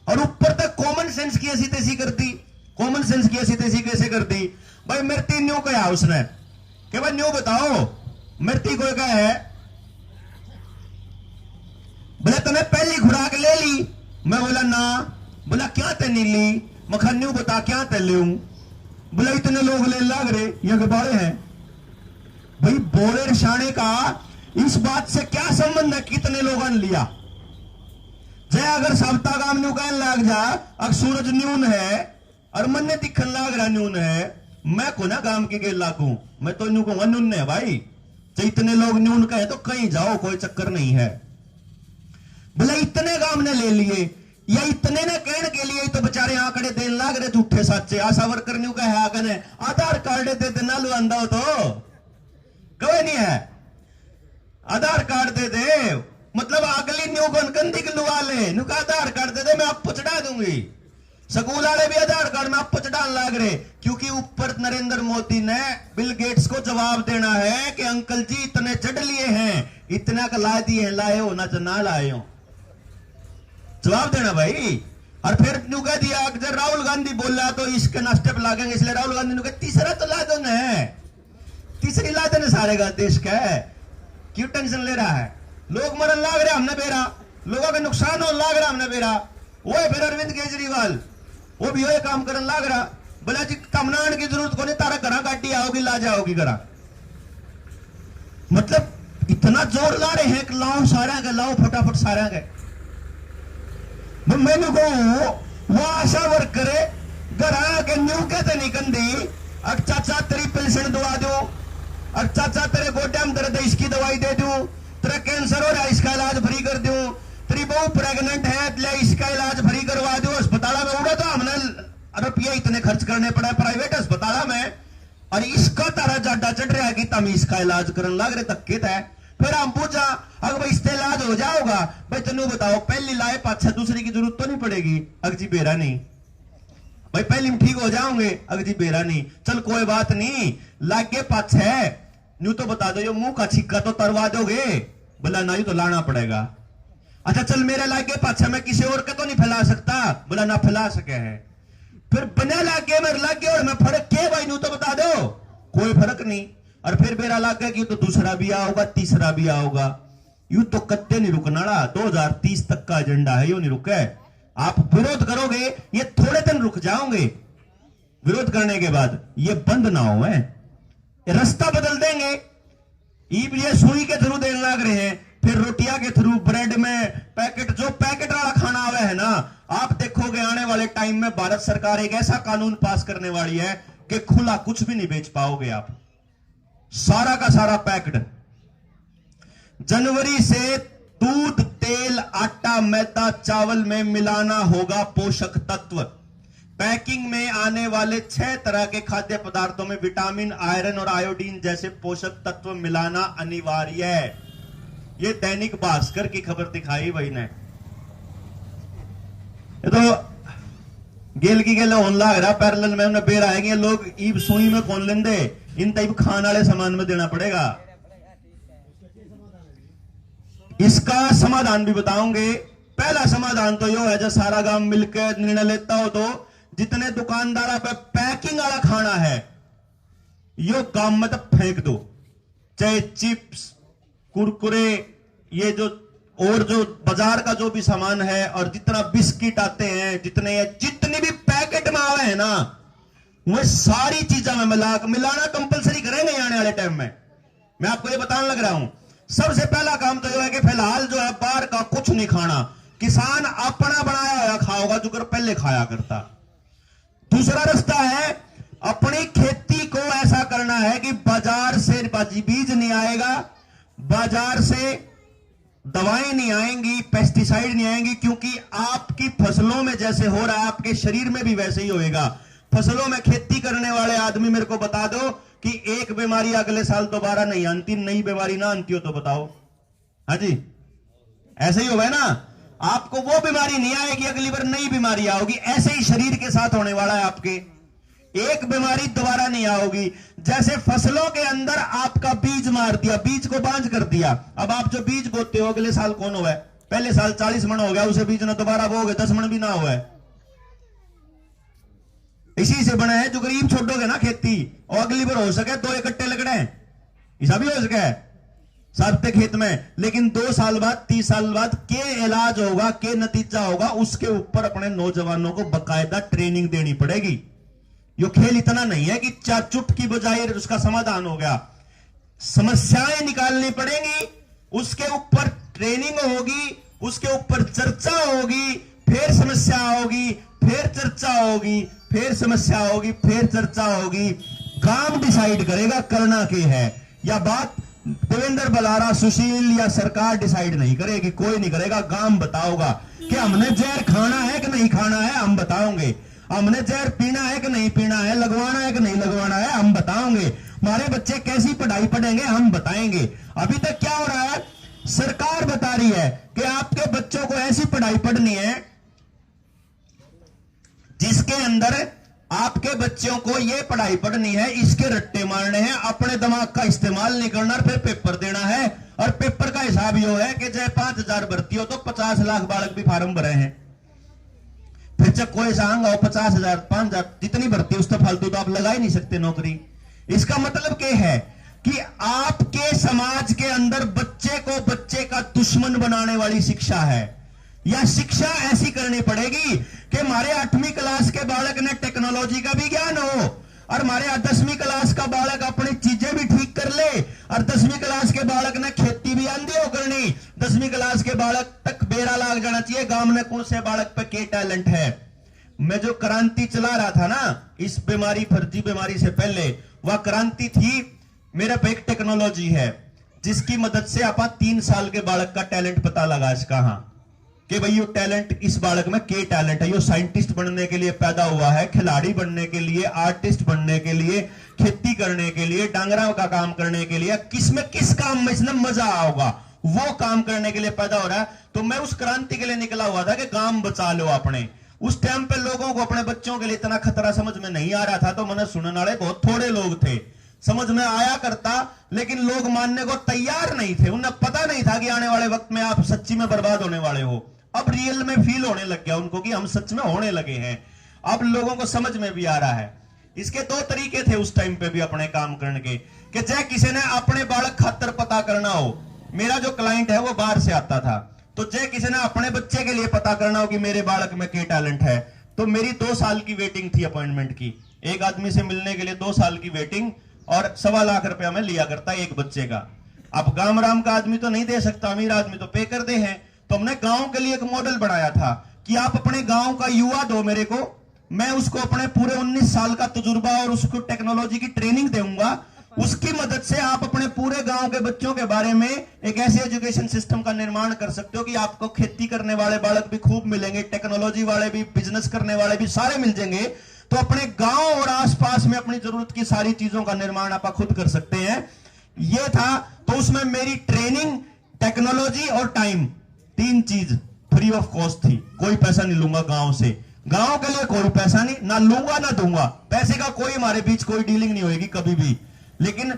और ऊपर तक कॉमन सेंस की ऐसी तैसी कर दी। कॉमन सेंस की ऐसी तैसी कैसे कर दी? भाई मृत्यु न्यू कहा उसने कि भाई न्यू बताओ मृत्यु को क्या है, बोले तुमने पहली खुराक ले ली? मैं बोला ना, बोला क्या ते नीली मखन्यू बता क्या ते ले बोला इतने लोग ले लाग रहे ये गबाड़े हैं भाई बोले रशाने का इस बात से क्या संबंध है कितने लोगों ने लिया जय अगर सबता काम न्यू कहने लग जा अगर सूरज न्यून है और मन ने दिखन लाग रहा न्यून है मैं को ना काम के गेल लागू मैं तो न्यू कहूंगा न्यून है भाई तो इतने लोग न्यून कहे तो कहीं जाओ कोई चक्कर नहीं है बोले इतने काम ने ले लिए या इतने ने कहने के लिए तो बेचारे आंकड़े देने लाग रहे झूठे सच्चे आशा वर्कर न्यू कहे आगने आधार कार्ड दे दे ना लो अंदा हो तो कोई नहीं है आधार कार्ड दे दे मतलब अगली न्यू गंदी की लुआ ले न्यू का आधार कार्ड दे दे मैं आपको चढ़ा दूंगी स्कूल वाले भी आधार कार्ड में आपको चढ़ाने लग रहे क्योंकि ऊपर नरेंद्र मोदी ने बिल गेट्स को जवाब देना है कि अंकल जी इतने चढ़ लिए हैं इतना का ला दिए लाए हो ना लाए हो जवाब देना भाई और फिर न्यू कह दिया अगर राहुल गांधी बोला तो इसके नाश्ते पे लागेंगे इसलिए राहुल गांधी ने तीसरा तो ला दो न तीसरी ला देने सारे का देश का है क्यों टेंशन ले रहा है लोग मरन लाग रहे हमने बेरा लोगों का नुकसान हो लाग रहा हमने बेरा वो है फिर अरविंद केजरीवाल वो भी वही काम करने लाग रहा बोला जी कमनान की जरूरत को नहीं तारा करा गाड़ी आओगी ला जाओगी करा मतलब इतना जोर ला रहे हैं कि लाओ सारा के लाओ फटाफट सारा के मैंने को वो आशा वर्कर घर आके न्यू कहते नहीं कंदी अब चाचा तेरी पेंशन दवा दो अब चाचा तेरे गोड्या में दर्द है इसकी दवाई दे दूं तेरा कैंसर हो रहा है इसका इलाज फ्री कर दूं तेरी बहू प्रेग्नेंट है इसका इलाज फ्री करवा दो अस्पताल में उड़ा तो हमने रुपया इतने खर्च करने पड़ा प्राइवेट अस्पताल में और इसका तारा जाडा चढ़ रहा है कि तुम इसका इलाज करने लग रहे तक है फिर हम पूछा अगर भाई इससे इलाज हो जाओगा भाई तेनू बताओ पहली लाए पाछा दूसरी की जरूरत तो नहीं पड़ेगी अगर जी बेरा नहीं भाई पहली में ठीक हो जाओगे अगर जी बेरा नहीं चल कोई बात नहीं लागे पाछे न्यू तो बता दो ये मुंह का छिक्का तो तरवा दोगे बोला नहीं तो लाना पड़ेगा अच्छा चल मेरे लागे पाछे मैं किसी और का तो नहीं फैला सकता बोला ना फैला सके है फिर बना लागे मेरे लागे और मैं फर्क क्या भाई न्यू तो बता दो कोई फर्क नहीं और फिर मेरा लागे कि तो दूसरा भी आओगा तीसरा भी आओगा यूं तो कत्ते नहीं रुकना 2030 तक का एजेंडा है यू नहीं रुके आप विरोध करोगे ये थोड़े दिन रुक जाओगे विरोध करने के बाद ये बंद ना हो रास्ता बदल देंगे ये सुई के थ्रू देने लग रहे हैं फिर रोटियां के थ्रू ब्रेड में पैकेट जो पैकेट वाला खाना आवे है ना आप देखोगे आने वाले टाइम में भारत सरकार एक ऐसा कानून पास करने वाली है कि खुला कुछ भी नहीं बेच पाओगे आप सारा का सारा पैक्ड जनवरी से दूध तेल आटा मैदा चावल में मिलाना होगा पोषक तत्व पैकिंग में आने वाले 6 तरह के खाद्य पदार्थों में विटामिन आयरन और आयोडीन जैसे पोषक तत्व मिलाना अनिवार्य है ये दैनिक भास्कर की खबर दिखाई वही ने ये तो गेल की गेल होने लग रहा पैरेलल में उन्हें बेर आएंगे लोग ईब सुई में कौन लेंदे इन टाइप खाने वाले सामान में देना पड़ेगा इसका समाधान भी बताऊंगे पहला समाधान तो यो है जब सारा गांव मिलकर निर्णय लेता हो तो जितने दुकानदार पे पैकिंग वाला खाना है यो गांव में तो फेंक दो चाहे चिप्स कुरकुरे ये जो और जो बाजार का जो भी सामान है और जितना बिस्किट आते हैं जितनी भी पैकेट में आवे हैं ना वो सारी चीजों में मिलाना कंपलसरी करेंगे आने वाले टाइम में मैं आपको ये बताने लग रहा हूं सबसे पहला काम तो यह है कि फिलहाल जो है बाहर का कुछ नहीं खाना किसान अपना बनाया हुआ खाओगा जो कर पहले खाया करता दूसरा रास्ता है अपनी खेती को ऐसा करना है कि बाजार से बीज नहीं आएगा बाजार से दवाएं नहीं आएंगी पेस्टिसाइड नहीं आएंगी क्योंकि आपकी फसलों में जैसे हो रहा है आपके शरीर में भी वैसे ही होएगा फसलों में खेती करने वाले आदमी मेरे को बता दो कि एक बीमारी अगले साल दोबारा नहीं आती नई बीमारी ना आती हो तो बताओ हाँ जी ऐसे ही होगा ना आपको वो बीमारी नहीं आएगी अगली बार नई बीमारी आओगी ऐसे ही शरीर के साथ होने वाला है आपके एक बीमारी दोबारा नहीं आओगी जैसे फसलों के अंदर आपका बीज मार दिया बीज को बांझ कर दिया अब आप जो बीज बोते हो अगले साल कौन हुआ है पहले साल 40 मन हो गया उसे बीज ना दोबारा बोगे 10 मन भी ना हुआ है इसी से बना है जो गरीब छोड़ोगे ना खेती और अगली बार हो सके 2 इकट्ठे लगड़े ऐसा भी हो सके सार्थक हित में, लेकिन 2 साल बाद 30 साल बाद के इलाज होगा, के नतीजा होगा, उसके ऊपर अपने नौजवानों को बकायदा ट्रेनिंग देनी पड़ेगी। यो खेल इतना नहीं है कि चुट की बजाय उसका समाधान हो गया। समस्याएं निकालनी पड़ेंगी, उसके ऊपर ट्रेनिंग होगी, उसके ऊपर चर्चा होगी, फिर समस्या होगी, फिर चर्चा होगी, फिर समस्या होगी, फिर चर्चा होगी। काम डिसाइड करेगा करना क्या है। या बात देवेंद्र बलारा, सुशील या सरकार डिसाइड नहीं करेगी, कोई नहीं करेगा। गांव बताओगा कि हमने जहर खाना है कि नहीं खाना है, हम बताओगे। हमने जहर पीना है कि नहीं पीना है, लगवाना है कि नहीं लगवाना है, हम बताओगे। हमारे बच्चे कैसी पढ़ाई पढ़ेंगे, हम बताएंगे। अभी तक क्या हो रहा है, सरकार बता रही है कि आपके बच्चों को ऐसी पढ़ाई पढ़नी है जिसके अंदर आपके बच्चों को यह पढ़ाई पढ़नी है, इसके रट्टे मारने हैं, अपने दिमाग का इस्तेमाल नहीं करना, फिर पेपर देना है। और पेपर का हिसाब यह है कि चाहे 5,000 भर्ती हो तो 50 लाख बालक भी फार्म भरे हैं। फिर जब कोई सांग हो 50,000 5,000 जितनी भर्ती उस तो फालतू तो आप लगा ही नहीं सकते नौकरी। इसका मतलब क्या है कि आपके समाज के अंदर बच्चे को बच्चे का दुश्मन बनाने वाली शिक्षा है। या शिक्षा ऐसी करनी पड़ेगी कि हमारे 8वीं क्लास के बालक ने टेक्नोलॉजी का भी ज्ञान हो, और हमारे 10वीं क्लास का बालक अपनी चीजें भी ठीक कर ले, और 10वीं क्लास के बालक ने खेती भी आंधी हो करनी। 10वीं क्लास के बालक तक बेड़ा लाग जाना चाहिए गांव में कौन से बालक पे के टैलेंट है। मैं जो क्रांति चला रहा था ना इस बीमारी, फर्जी बीमारी से पहले, वह क्रांति थी मेरे पे एक टेक्नोलॉजी है जिसकी मदद से आप 3 साल के बालक का टैलेंट पता लगा इसका। हाँ कि भाई ये टैलेंट इस बालक में के टैलेंट है, ये साइंटिस्ट बनने के लिए पैदा हुआ है, खिलाड़ी बनने के लिए, आर्टिस्ट बनने के लिए, खेती करने के लिए, डांगरा का काम करने के लिए, किसमें किस काम में इसने मजा होगा वो काम करने के लिए पैदा हो रहा है। तो मैं उस क्रांति के लिए निकला हुआ था कि गांव बचा लो अपने। उस टाइम पे लोगों को अपने बच्चों के लिए इतना खतरा समझ में नहीं आ रहा था, तो मैंने सुनने वाले बहुत थोड़े लोग थे। समझ में आया करता लेकिन लोग मानने को तैयार नहीं थे। उन्हें पता नहीं था कि आने वाले वक्त में आप सच्ची में बर्बाद होने वाले हो। अब रियल में फील होने लग गया उनको कि हम सच में होने लगे हैं। अब लोगों को समझ में भी आ रहा है। इसके 2 तरीके थे उस टाइम पे भी अपने काम करने के, कि चाहे किसी ने अपने बालक खातर पता करना हो, मेरा जो क्लाइंट है वो बाहर से आता था, तो चाहे किसी ने अपने बच्चे के लिए पता करना हो कि मेरे बालक में क्या टैलेंट है, तो मेरी 2 साल की वेटिंग थी अपॉइंटमेंट की। एक आदमी से मिलने के लिए 2 साल की वेटिंग, और 1.25 लाख रुपया में लिया करता एक बच्चे का। अब गांव राम का आदमी तो नहीं दे सकता, अमीर आदमी तो पे कर दे हैं। तो हमने गांव के लिए एक मॉडल बनाया था कि आप अपने गांव का युवा दो मेरे को, मैं उसको अपने पूरे 19 साल का तजुर्बा और उसको टेक्नोलॉजी की ट्रेनिंग दूंगा। उसकी मदद से आप अपने पूरे गांव के बच्चों के बारे में एक ऐसे एजुकेशन सिस्टम का निर्माण कर सकते हो कि आपको खेती करने वाले बालक भी खूब मिलेंगे, टेक्नोलॉजी वाले भी, बिजनेस करने वाले भी, सारे मिल जाएंगे। तो अपने गांव और आसपास में अपनी जरूरत की सारी चीजों का निर्माण आप खुद कर सकते हैं। यह था। तो उसमें मेरी ट्रेनिंग, टेक्नोलॉजी और टाइम, 3 चीज फ्री ऑफ कॉस्ट थी। कोई पैसा नहीं लूंगा गांव से, गांव के लिए कोई पैसा नहीं, ना लूंगा ना दूंगा। पैसे का कोई हमारे बीच कोई डीलिंग नहीं होगी कभी भी, लेकिन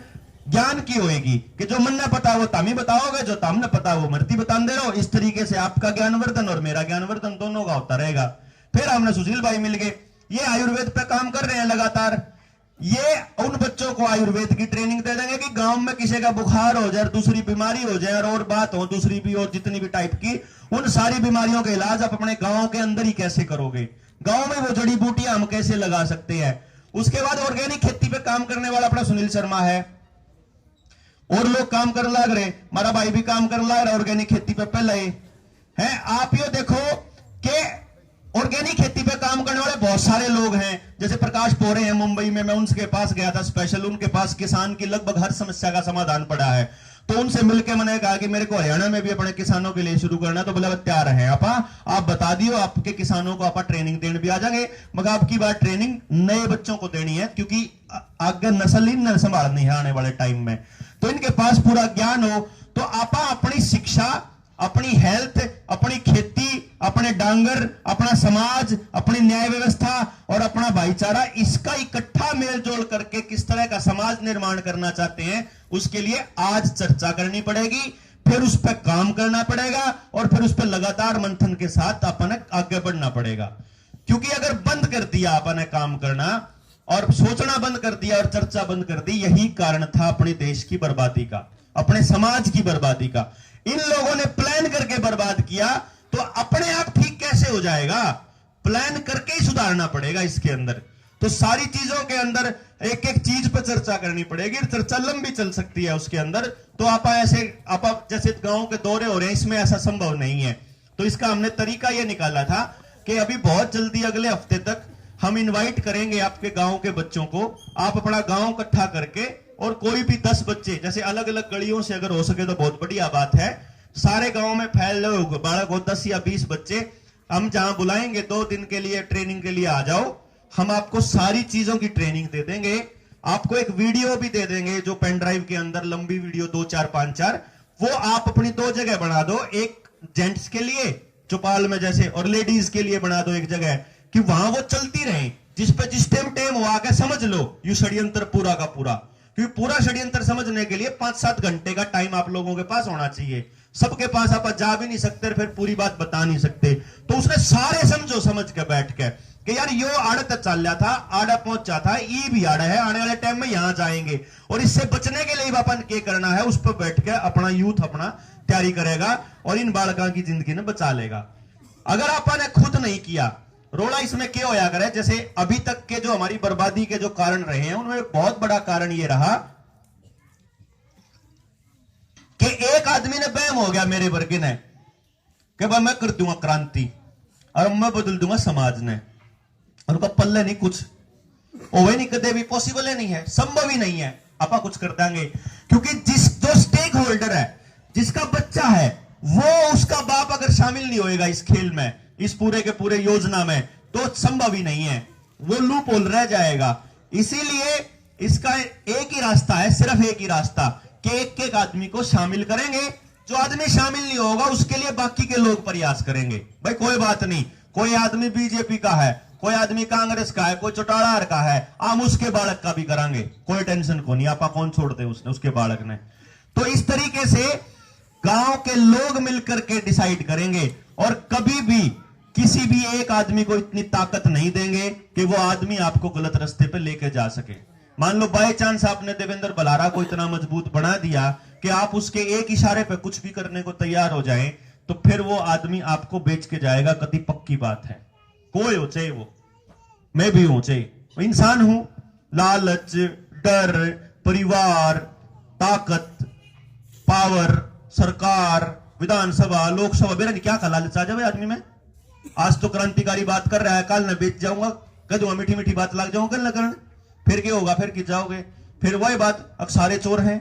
ज्ञान की होगी कि जो मन ने पता वो तामी बताओगे, जो ताम ने पता वो मर्ती बता दे रहो। इस तरीके से आपका ज्ञानवर्धन और मेरा ज्ञानवर्धन दोनों का होता रहेगा। फिर हमने सुशील भाई मिल गए, ये आयुर्वेद पे काम कर रहे हैं लगातार। ये उन बच्चों को आयुर्वेद की ट्रेनिंग दे देंगे कि गांव में किसी का बुखार हो जाए, दूसरी बीमारी हो जाए, और बात हो दूसरी भी और जितनी भी टाइप की, उन सारी बीमारियों का इलाज आप अपने गांव के अंदर ही कैसे करोगे, गांव में वो जड़ी बूटियां हम कैसे लगा सकते हैं। उसके बाद ऑर्गेनिक खेती पे काम करने वाला अपना सुनील शर्मा है, और लोग काम कर लग रहे, हमारा भाई भी काम कर लग रहा ऑर्गेनिक खेती पे पहले है। आप ये देखो कि ऑर्गेनिक खेती पे काम करने वाले बहुत सारे लोग हैं, जैसे प्रकाश पोरे हैं मुंबई में, मैं उनके पास गया था स्पेशल। उनके पास किसान की लगभग हर समस्या का समाधान पड़ा है। तो उनसे मिलकर मैंने कहा कि मेरे को हरियाणा में भी अपने किसानों के लिए शुरू करना है। तो बोला तैयार है आप बता दियो, आपके किसानों को आप ट्रेनिंग देने भी आ जाएंगे, मगर आपकी बात ट्रेनिंग नए बच्चों को देनी है, क्योंकि आगे नस्ल ही न संभालनी है आने वाले टाइम में। तो इनके पास पूरा ज्ञान हो, तो आप अपनी शिक्षा, अपनी हेल्थ, अपनी खेती, अपने डांगर, अपना समाज, अपनी न्याय व्यवस्था और अपना भाईचारा, इसका इकट्ठा मेलजोल करके किस तरह का समाज निर्माण करना चाहते हैं, उसके लिए आज चर्चा करनी पड़ेगी। फिर उस पर काम करना पड़ेगा, और फिर उस पर लगातार मंथन के साथ अपने आगे बढ़ना पड़ेगा। क्योंकि अगर बंद कर दिया अपने काम करना और सोचना बंद कर दिया और चर्चा बंद कर दी, यही कारण था अपने देश की बर्बादी का। अपने समाज की बर्बादी का। इन लोगों ने प्लान करके बर्बाद किया, तो अपने आप ठीक कैसे हो जाएगा? प्लान करके ही सुधारना पड़ेगा इसके अंदर। तो सारी चीजों के अंदर एक एक चीज पर चर्चा करनी पड़ेगी, चर्चा लंबी चल सकती है उसके अंदर। तो आप जैसे गांव के दौरे हो रहे हैं, इसमें ऐसा संभव नहीं है। तो इसका हमने तरीका यह निकाला था कि अभी बहुत जल्दी अगले हफ्ते तक हम इनवाइट करेंगे आपके गांव के बच्चों को। आप अपना गांव इकट्ठा करके, और कोई भी 10 बच्चे, जैसे अलग अलग गलियों से अगर हो सके तो बहुत बढ़िया बात है, सारे गांव में फैल लो बालक हो, 10 या 20 बच्चे हम जहां बुलाएंगे 2 दिन के लिए ट्रेनिंग के लिए आ जाओ। हम आपको सारी चीजों की ट्रेनिंग दे देंगे, आपको एक वीडियो भी दे देंगे जो पेन ड्राइव के अंदर, लंबी वीडियो 2 4 5 4, वो आप अपनी 2 जगह बना दो, एक जेंट्स के लिए चौपाल में जैसे, और लेडीज के लिए बना दो एक जगह, कि वहां वो चलती रहे, जिस पे जिस टाइम वो आके समझ लो ये षड्यंत्र पूरा का पूरा। क्योंकि पूरा षड्यंत्र समझने के लिए 5-7 घंटे का टाइम आप लोगों के पास होना चाहिए। सबके पास आप जा भी नहीं सकते, फिर पूरी बात बता नहीं सकते। तो उसने सारे समझो, समझ के बैठ के कि यार यो आड़े तक चल रहा था, आड़ा पहुंचा था, ये भी आड़ा है, आने वाले टाइम में यहां जाएंगे, और इससे बचने के लिए अपन क्या करना है, उस पर बैठ के अपना यूथ अपना तैयारी करेगा और इन बालकों की जिंदगी ने बचा लेगा। अगर अपन ने खुद नहीं किया, रोड़ा इसमें क्या होया करे, जैसे अभी तक के जो हमारी बर्बादी के जो कारण रहे हैं, उनमें बहुत बड़ा कारण यह रहा कि एक आदमी ने बहम हो गया मेरे वर्गे ने कि भाई मैं कर दूंगा क्रांति और मैं बदल दूंगा समाज ने, और उनका पल्ले नहीं कुछ ओवे नहीं, कदे भी पॉसिबल ही नहीं है, संभव ही नहीं है आपा कुछ कर देंगे। क्योंकि जो स्टेक होल्डर है, जिसका बच्चा है, वो उसका बाप अगर शामिल नहीं होएगा इस खेल में, इस पूरे के पूरे योजना में, तो संभव ही नहीं है, वो लूप होल रह जाएगा। इसीलिए इसका एक ही रास्ता है, सिर्फ एक ही रास्ता, कि एक एक आदमी को शामिल करेंगे। जो आदमी शामिल नहीं होगा उसके लिए बाकी के लोग प्रयास करेंगे। भाई कोई बात नहीं, कोई आदमी बीजेपी का है, कोई आदमी कांग्रेस का है, कोई चौटाला का है, हम उसके बालक का भी करांगे, कोई टेंशन को नहीं, आपा कौन छोड़ दे उसके बालक ने। तो इस तरीके से गांव के लोग मिलकर के डिसाइड करेंगे, और कभी भी किसी भी एक आदमी को इतनी ताकत नहीं देंगे कि वो आदमी आपको गलत रास्ते पे लेके जा सके। मान लो बाय चांस आपने देवेंद्र बलारा को इतना मजबूत बना दिया कि आप उसके एक इशारे पे कुछ भी करने को तैयार हो जाएं, तो फिर वो आदमी आपको बेच के जाएगा, कति पक्की बात है। कोई हो चाहे वो, मैं भी हूं, चाहे इंसान हूं, लालच, डर, परिवार, ताकत, पावर, सरकार, विधानसभा, लोकसभा, मेरा क्या का लालच आ जाए आदमी में। आज तो क्रांतिकारी बात कर रहा है, कल न बेच जाऊंगा, कह दूंगा मीठी मीठी बात लग जाऊंगा, कल न करने, फिर क्या होगा, फिर गिर जाओगे, फिर वही बात, अब सारे चोर हैं।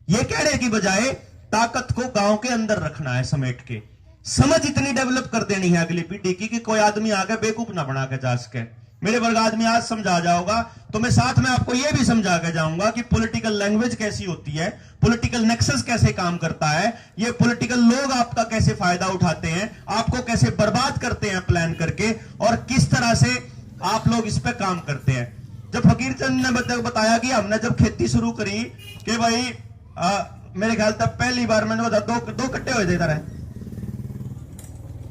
ये कहने की बजाय ताकत को गांव के अंदर रखना है समेट के, समझ इतनी डेवलप कर देनी है अगली पीढ़ी की कि कोई आदमी आगे बेवकूफ ना बना के जा सके। मेरे वर्ग आदमी आज समझा जाओगा, तो मैं साथ में आपको यह भी समझा के जाऊंगा कि पॉलिटिकल लैंग्वेज कैसी होती है, पॉलिटिकल नेक्सस कैसे काम करता है, ये पॉलिटिकल लोग आपका कैसे फायदा उठाते हैं, आपको कैसे बर्बाद करते हैं प्लान करके, और किस तरह से आप लोग इस पे काम करते हैं। जब फकीर चंद ने बताया कि हमने जब खेती शुरू करी कि भाई मेरे ख्याल तक पहली बार मैंने बताया दो कट्टे हुए थे, इधर है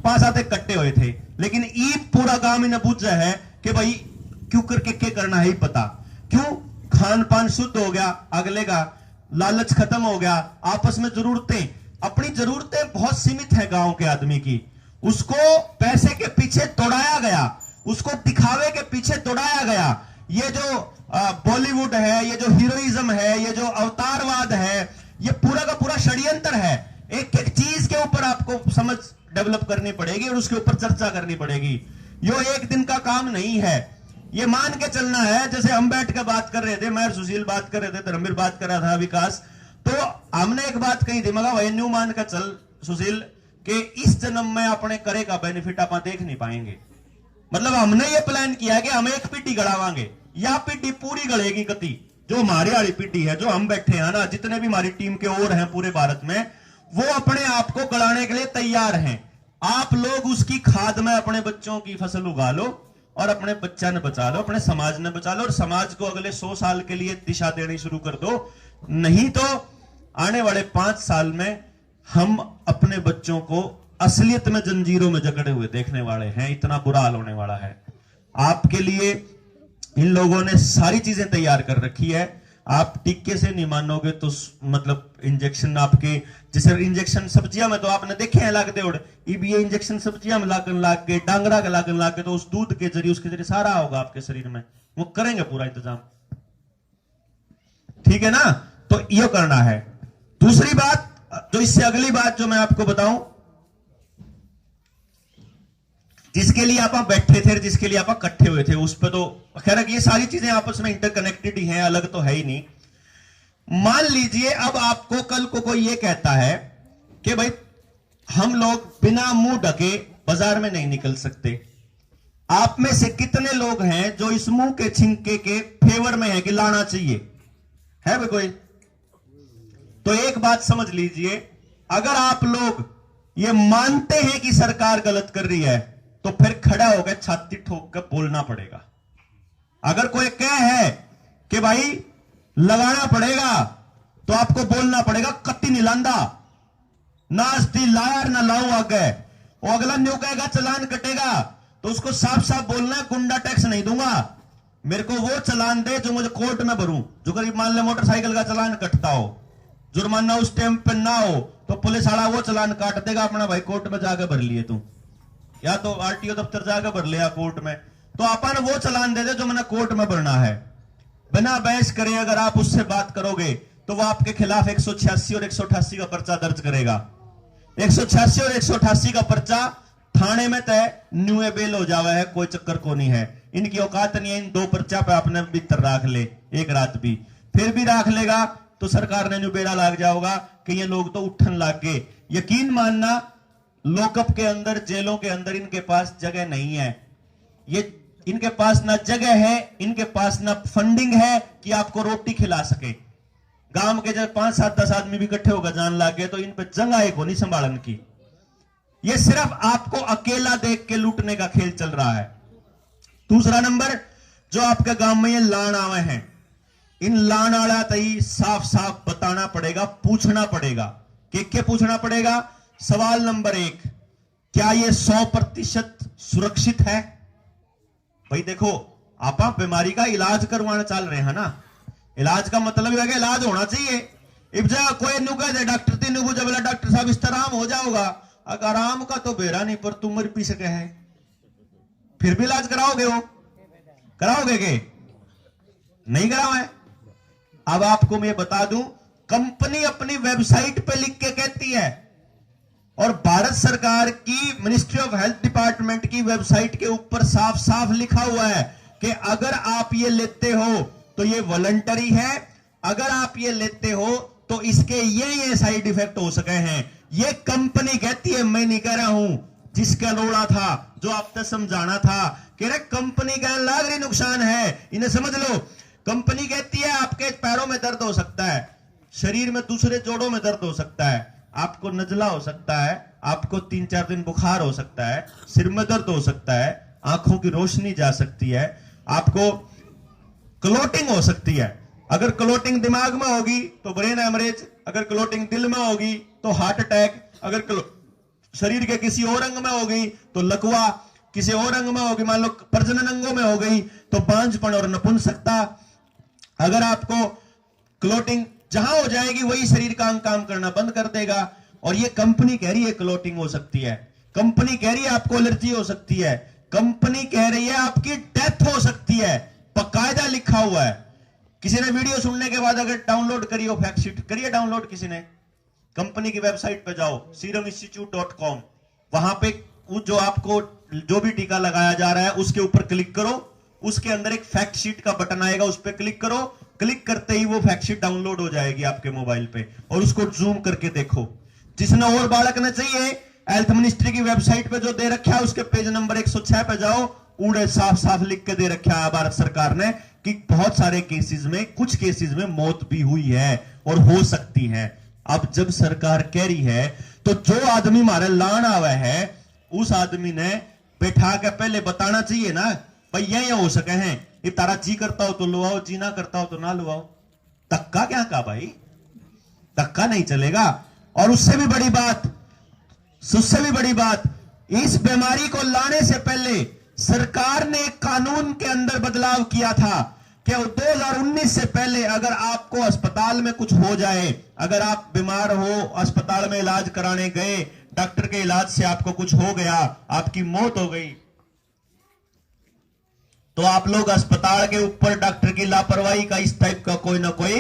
5-7 कट्टे हुए थे, लेकिन ई पूरा काम इन्हें पूछ रहा है कि भाई क्यों करके क्या करना है ही पता, क्यों खान पान शुद्ध हो गया, अगले का लालच खत्म हो गया, आपस में जरूरतें, अपनी जरूरतें बहुत सीमित है गांव के आदमी की, उसको पैसे के पीछे दौड़ाया गया, उसको दिखावे के पीछे दौड़ाया गया। ये जो बॉलीवुड है, ये जो हीरोइज्म है, ये जो अवतारवाद है, ये पूरा का पूरा षड्यंत्र है। एक एक चीज के ऊपर आपको समझ डेवलप करनी पड़ेगी और उसके ऊपर चर्चा करनी पड़ेगी। यो एक दिन का काम नहीं है, ये मान के चलना है। जैसे हम बैठ कर बात कर रहे थे, मैं सुशील बात कर रहे थे, धर्मवीर बात कर रहा था, विकास, तो हमने एक बात कही थी, मगा वही न्यू मान कर चल सुशील कि इस जन्म में अपने करे का बेनिफिट आप देख नहीं पाएंगे। मतलब हमने ये प्लान किया कि हम एक पीढ़ी गड़ावांगे, या पीढ़ी पूरी गड़ेगी कति, जो हमारी वाली पीढ़ी है, जो हम बैठे हैं ना, जितने भी हमारी टीम के और हैं पूरे भारत में, वो अपने आप को गड़ाने के लिए तैयार हैं। आप लोग उसकी खाद में अपने बच्चों की फसल उगा लो और अपने बच्चा ने बचा लो, अपने समाज ने बचा लो, और समाज को अगले 100 साल के लिए दिशा देनी शुरू कर दो। नहीं तो आने वाले 5 साल में हम अपने बच्चों को असलियत में जंजीरों में जकड़े हुए देखने वाले हैं। इतना बुरा हाल होने वाला है। आपके लिए इन लोगों ने सारी चीजें तैयार कर रखी है। आप टीके से नहीं मानोगे तो मतलब इंजेक्शन आपके, जैसे इंजेक्शन सब्जियां में तो आपने देखे हैं लागते उड़, ये इंजेक्शन सब्जियां में लागन लाग के डांगरा के लागन लाग के, तो उस दूध के जरिए उसके जरिए सारा होगा आपके शरीर में, वो करेंगे पूरा इंतजाम। ठीक है ना, तो ये करना है। दूसरी बात, जो इससे अगली बात जो मैं आपको बताऊं, जिसके लिए आप बैठे थे, जिसके लिए आप इकट्ठे हुए थे, उस पर तो खैर ये सारी चीजें आपस में इंटरकनेक्टेड ही हैं, अलग तो है ही नहीं। मान लीजिए अब आपको कल को कोई ये कहता है कि भाई हम लोग बिना मुंह ढके बाजार में नहीं निकल सकते। आप में से कितने लोग हैं जो इस मुंह के छिंके के फेवर में है कि लाना चाहिए? है भाई कोई? तो एक बात समझ लीजिए, अगर आप लोग ये मानते हैं कि सरकार गलत कर रही है, तो फिर खड़ा होकर छाती ठोक कर बोलना पड़ेगा। अगर कोई कह है कि भाई लगाना पड़ेगा, तो आपको बोलना पड़ेगा कत्ती नहीं लांदा, नास्ती लायर ना लाऊं आगे। वो अगला न्यू कहेगा चलान कटेगा, तो उसको साफ साफ बोलना, गुंडा टैक्स नहीं दूंगा, मेरे को वो चलान दे जो मुझे कोर्ट में भरूं। जो करीब मान ले मोटरसाइकिल का चलान कटता हो, जुर्माना उस टाइम पे ना हो, तो पुलिस वाला वो चलान काट देगा, अपना भाई कोर्ट में जाकर भर लिए तू, या तो आरटीओ दफ्तर जाकर भर लिया कोर्ट में, तो अपन वो चलान दे दे जो मैंने कोर्ट में भरना है। बिना बहस करे अगर आप उससे बात करोगे तो वो आपके खिलाफ 186 और 188 का पर्चा दर्ज करेगा। 186 और 188 का पर्चा थाने में तय न्यू बेल हो जावा है, कोई चक्कर को नहीं है। इनकी औकात नहीं है इन दो पर्चा पे आपने भीतर राख ले एक रात भी, फिर भी राख लेगा तो सरकार ने न्यू बेला लाग जाओगा कि ये लोग तो उठन लाग गए। यकीन मानना, लॉकअप के अंदर, जेलों के अंदर इनके पास जगह नहीं है। ये इनके पास ना जगह है, इनके पास ना फंडिंग है कि आपको रोटी खिला सके। गांव के जब 5-7-10 आदमी भी इकट्ठे होकर जान लागे तो इन पे जंगा एक होनी संभालन की। ये सिर्फ आपको अकेला देख के लूटने का खेल चल रहा है। दूसरा नंबर, जो आपके गांव में ये लान आवे हैं, इन लान आला तई साफ साफ बताना पड़ेगा, पूछना पड़ेगा। क्या पूछना पड़ेगा? सवाल नंबर 1, क्या ये 100% सुरक्षित है? भाई देखो, आप बीमारी का इलाज करवाना चल रहे हैं ना, इलाज का मतलब है कि इलाज होना चाहिए। इब जा कोई नु कह दे डॉक्टर तीन को, जब डॉक्टर साहब इस तरह हो जाओगा, अगर आराम का तो बेरा नहीं, पर तुम मर पी सके है, फिर भी इलाज कराओगे? हो कराओगे के नहीं कराओ? अब आपको मैं बता दूं, कंपनी अपनी वेबसाइट पे लिख के कहती है, और भारत सरकार की मिनिस्ट्री ऑफ हेल्थ डिपार्टमेंट की वेबसाइट के ऊपर साफ साफ लिखा हुआ है कि अगर आप ये लेते हो तो ये वॉलंटरी है, अगर आप ये लेते हो तो इसके ये साइड इफेक्ट हो सके हैं। ये कंपनी कहती है, मैं नहीं कह रहा हूं। जिसका लोड़ा था, जो आपने समझाना था कि रे कंपनी का लाग रही नुकसान है, इन्हें समझ लो। कंपनी कहती है आपके पैरों में दर्द हो सकता है, शरीर में दूसरे जोड़ों में दर्द हो सकता है, आपको नजला हो सकता है, आपको 3-4 दिन बुखार हो सकता है, सिर में दर्द हो सकता है, आंखों की रोशनी जा सकती है, आपको क्लोटिंग हो सकती है। अगर क्लोटिंग दिमाग में होगी तो ब्रेन हेमरेज, अगर क्लोटिंग दिल में होगी तो हार्ट अटैक, अगर शरीर के किसी और अंग में होगी तो लकवा, किसी और अंग में होगी, मान लो प्रजनन अंगों में हो गई तो बांझपन और नपुंसकता। अगर आपको क्लोटिंग जहां हो जाएगी वही शरीर का अंग काम करना बंद कर देगा। और ये कंपनी कह रही है क्लोटिंग हो सकती है, कंपनी कह रही है आपको एलर्जी हो सकती है, कंपनी कह रही है आपकी डेथ हो सकती है, बकायदा लिखा हुआ है। किसी ने वीडियो सुनने के बाद अगर डाउनलोड करिए फैक्ट शीट, करिए डाउनलोड किसी ने, कंपनी की वेबसाइट पे जाओ seruminstitute.com, वहां पे जो आपको जो भी टीका लगाया जा रहा है उसके ऊपर क्लिक करो, उसके अंदर एक फैक्ट शीट का बटन आएगा, उस पर क्लिक करो, क्लिक करते ही वो फैक्ट शीट डाउनलोड हो जाएगी आपके मोबाइल पे, और उसको जूम करके देखो। जिसने और बालक ने चाहिए, हेल्थ मिनिस्ट्री की वेबसाइट पे जो दे रखा है उसके पेज नंबर 106 पे जाओ, उड़े साफ साफ लिख के दे रखा है भारत सरकार ने कि बहुत सारे केसेस में, कुछ केसेस में मौत भी हुई है और हो सकती है। अब जब सरकार कह रही है तो जो आदमी हमारे लान आवा है उस आदमी ने बैठा के पहले बताना चाहिए ना, भाई ये हो सके हैं, ये तारा जी करता हो तो लो आओ, जी ना करता हो तो ना लो आओ। धक्का क्या का भाई, धक्का नहीं चलेगा। और उससे भी बड़ी बात, इस बीमारी को लाने से पहले सरकार ने एक कानून के अंदर बदलाव किया था कि 2019 से पहले अगर आपको अस्पताल में कुछ हो जाए, अगर आप बीमार हो, अस्पताल में इलाज कराने गए, डॉक्टर के इलाज से आपको कुछ हो गया, आपकी मौत हो गई, तो आप लोग अस्पताल के ऊपर डॉक्टर की लापरवाही का इस टाइप का कोई ना कोई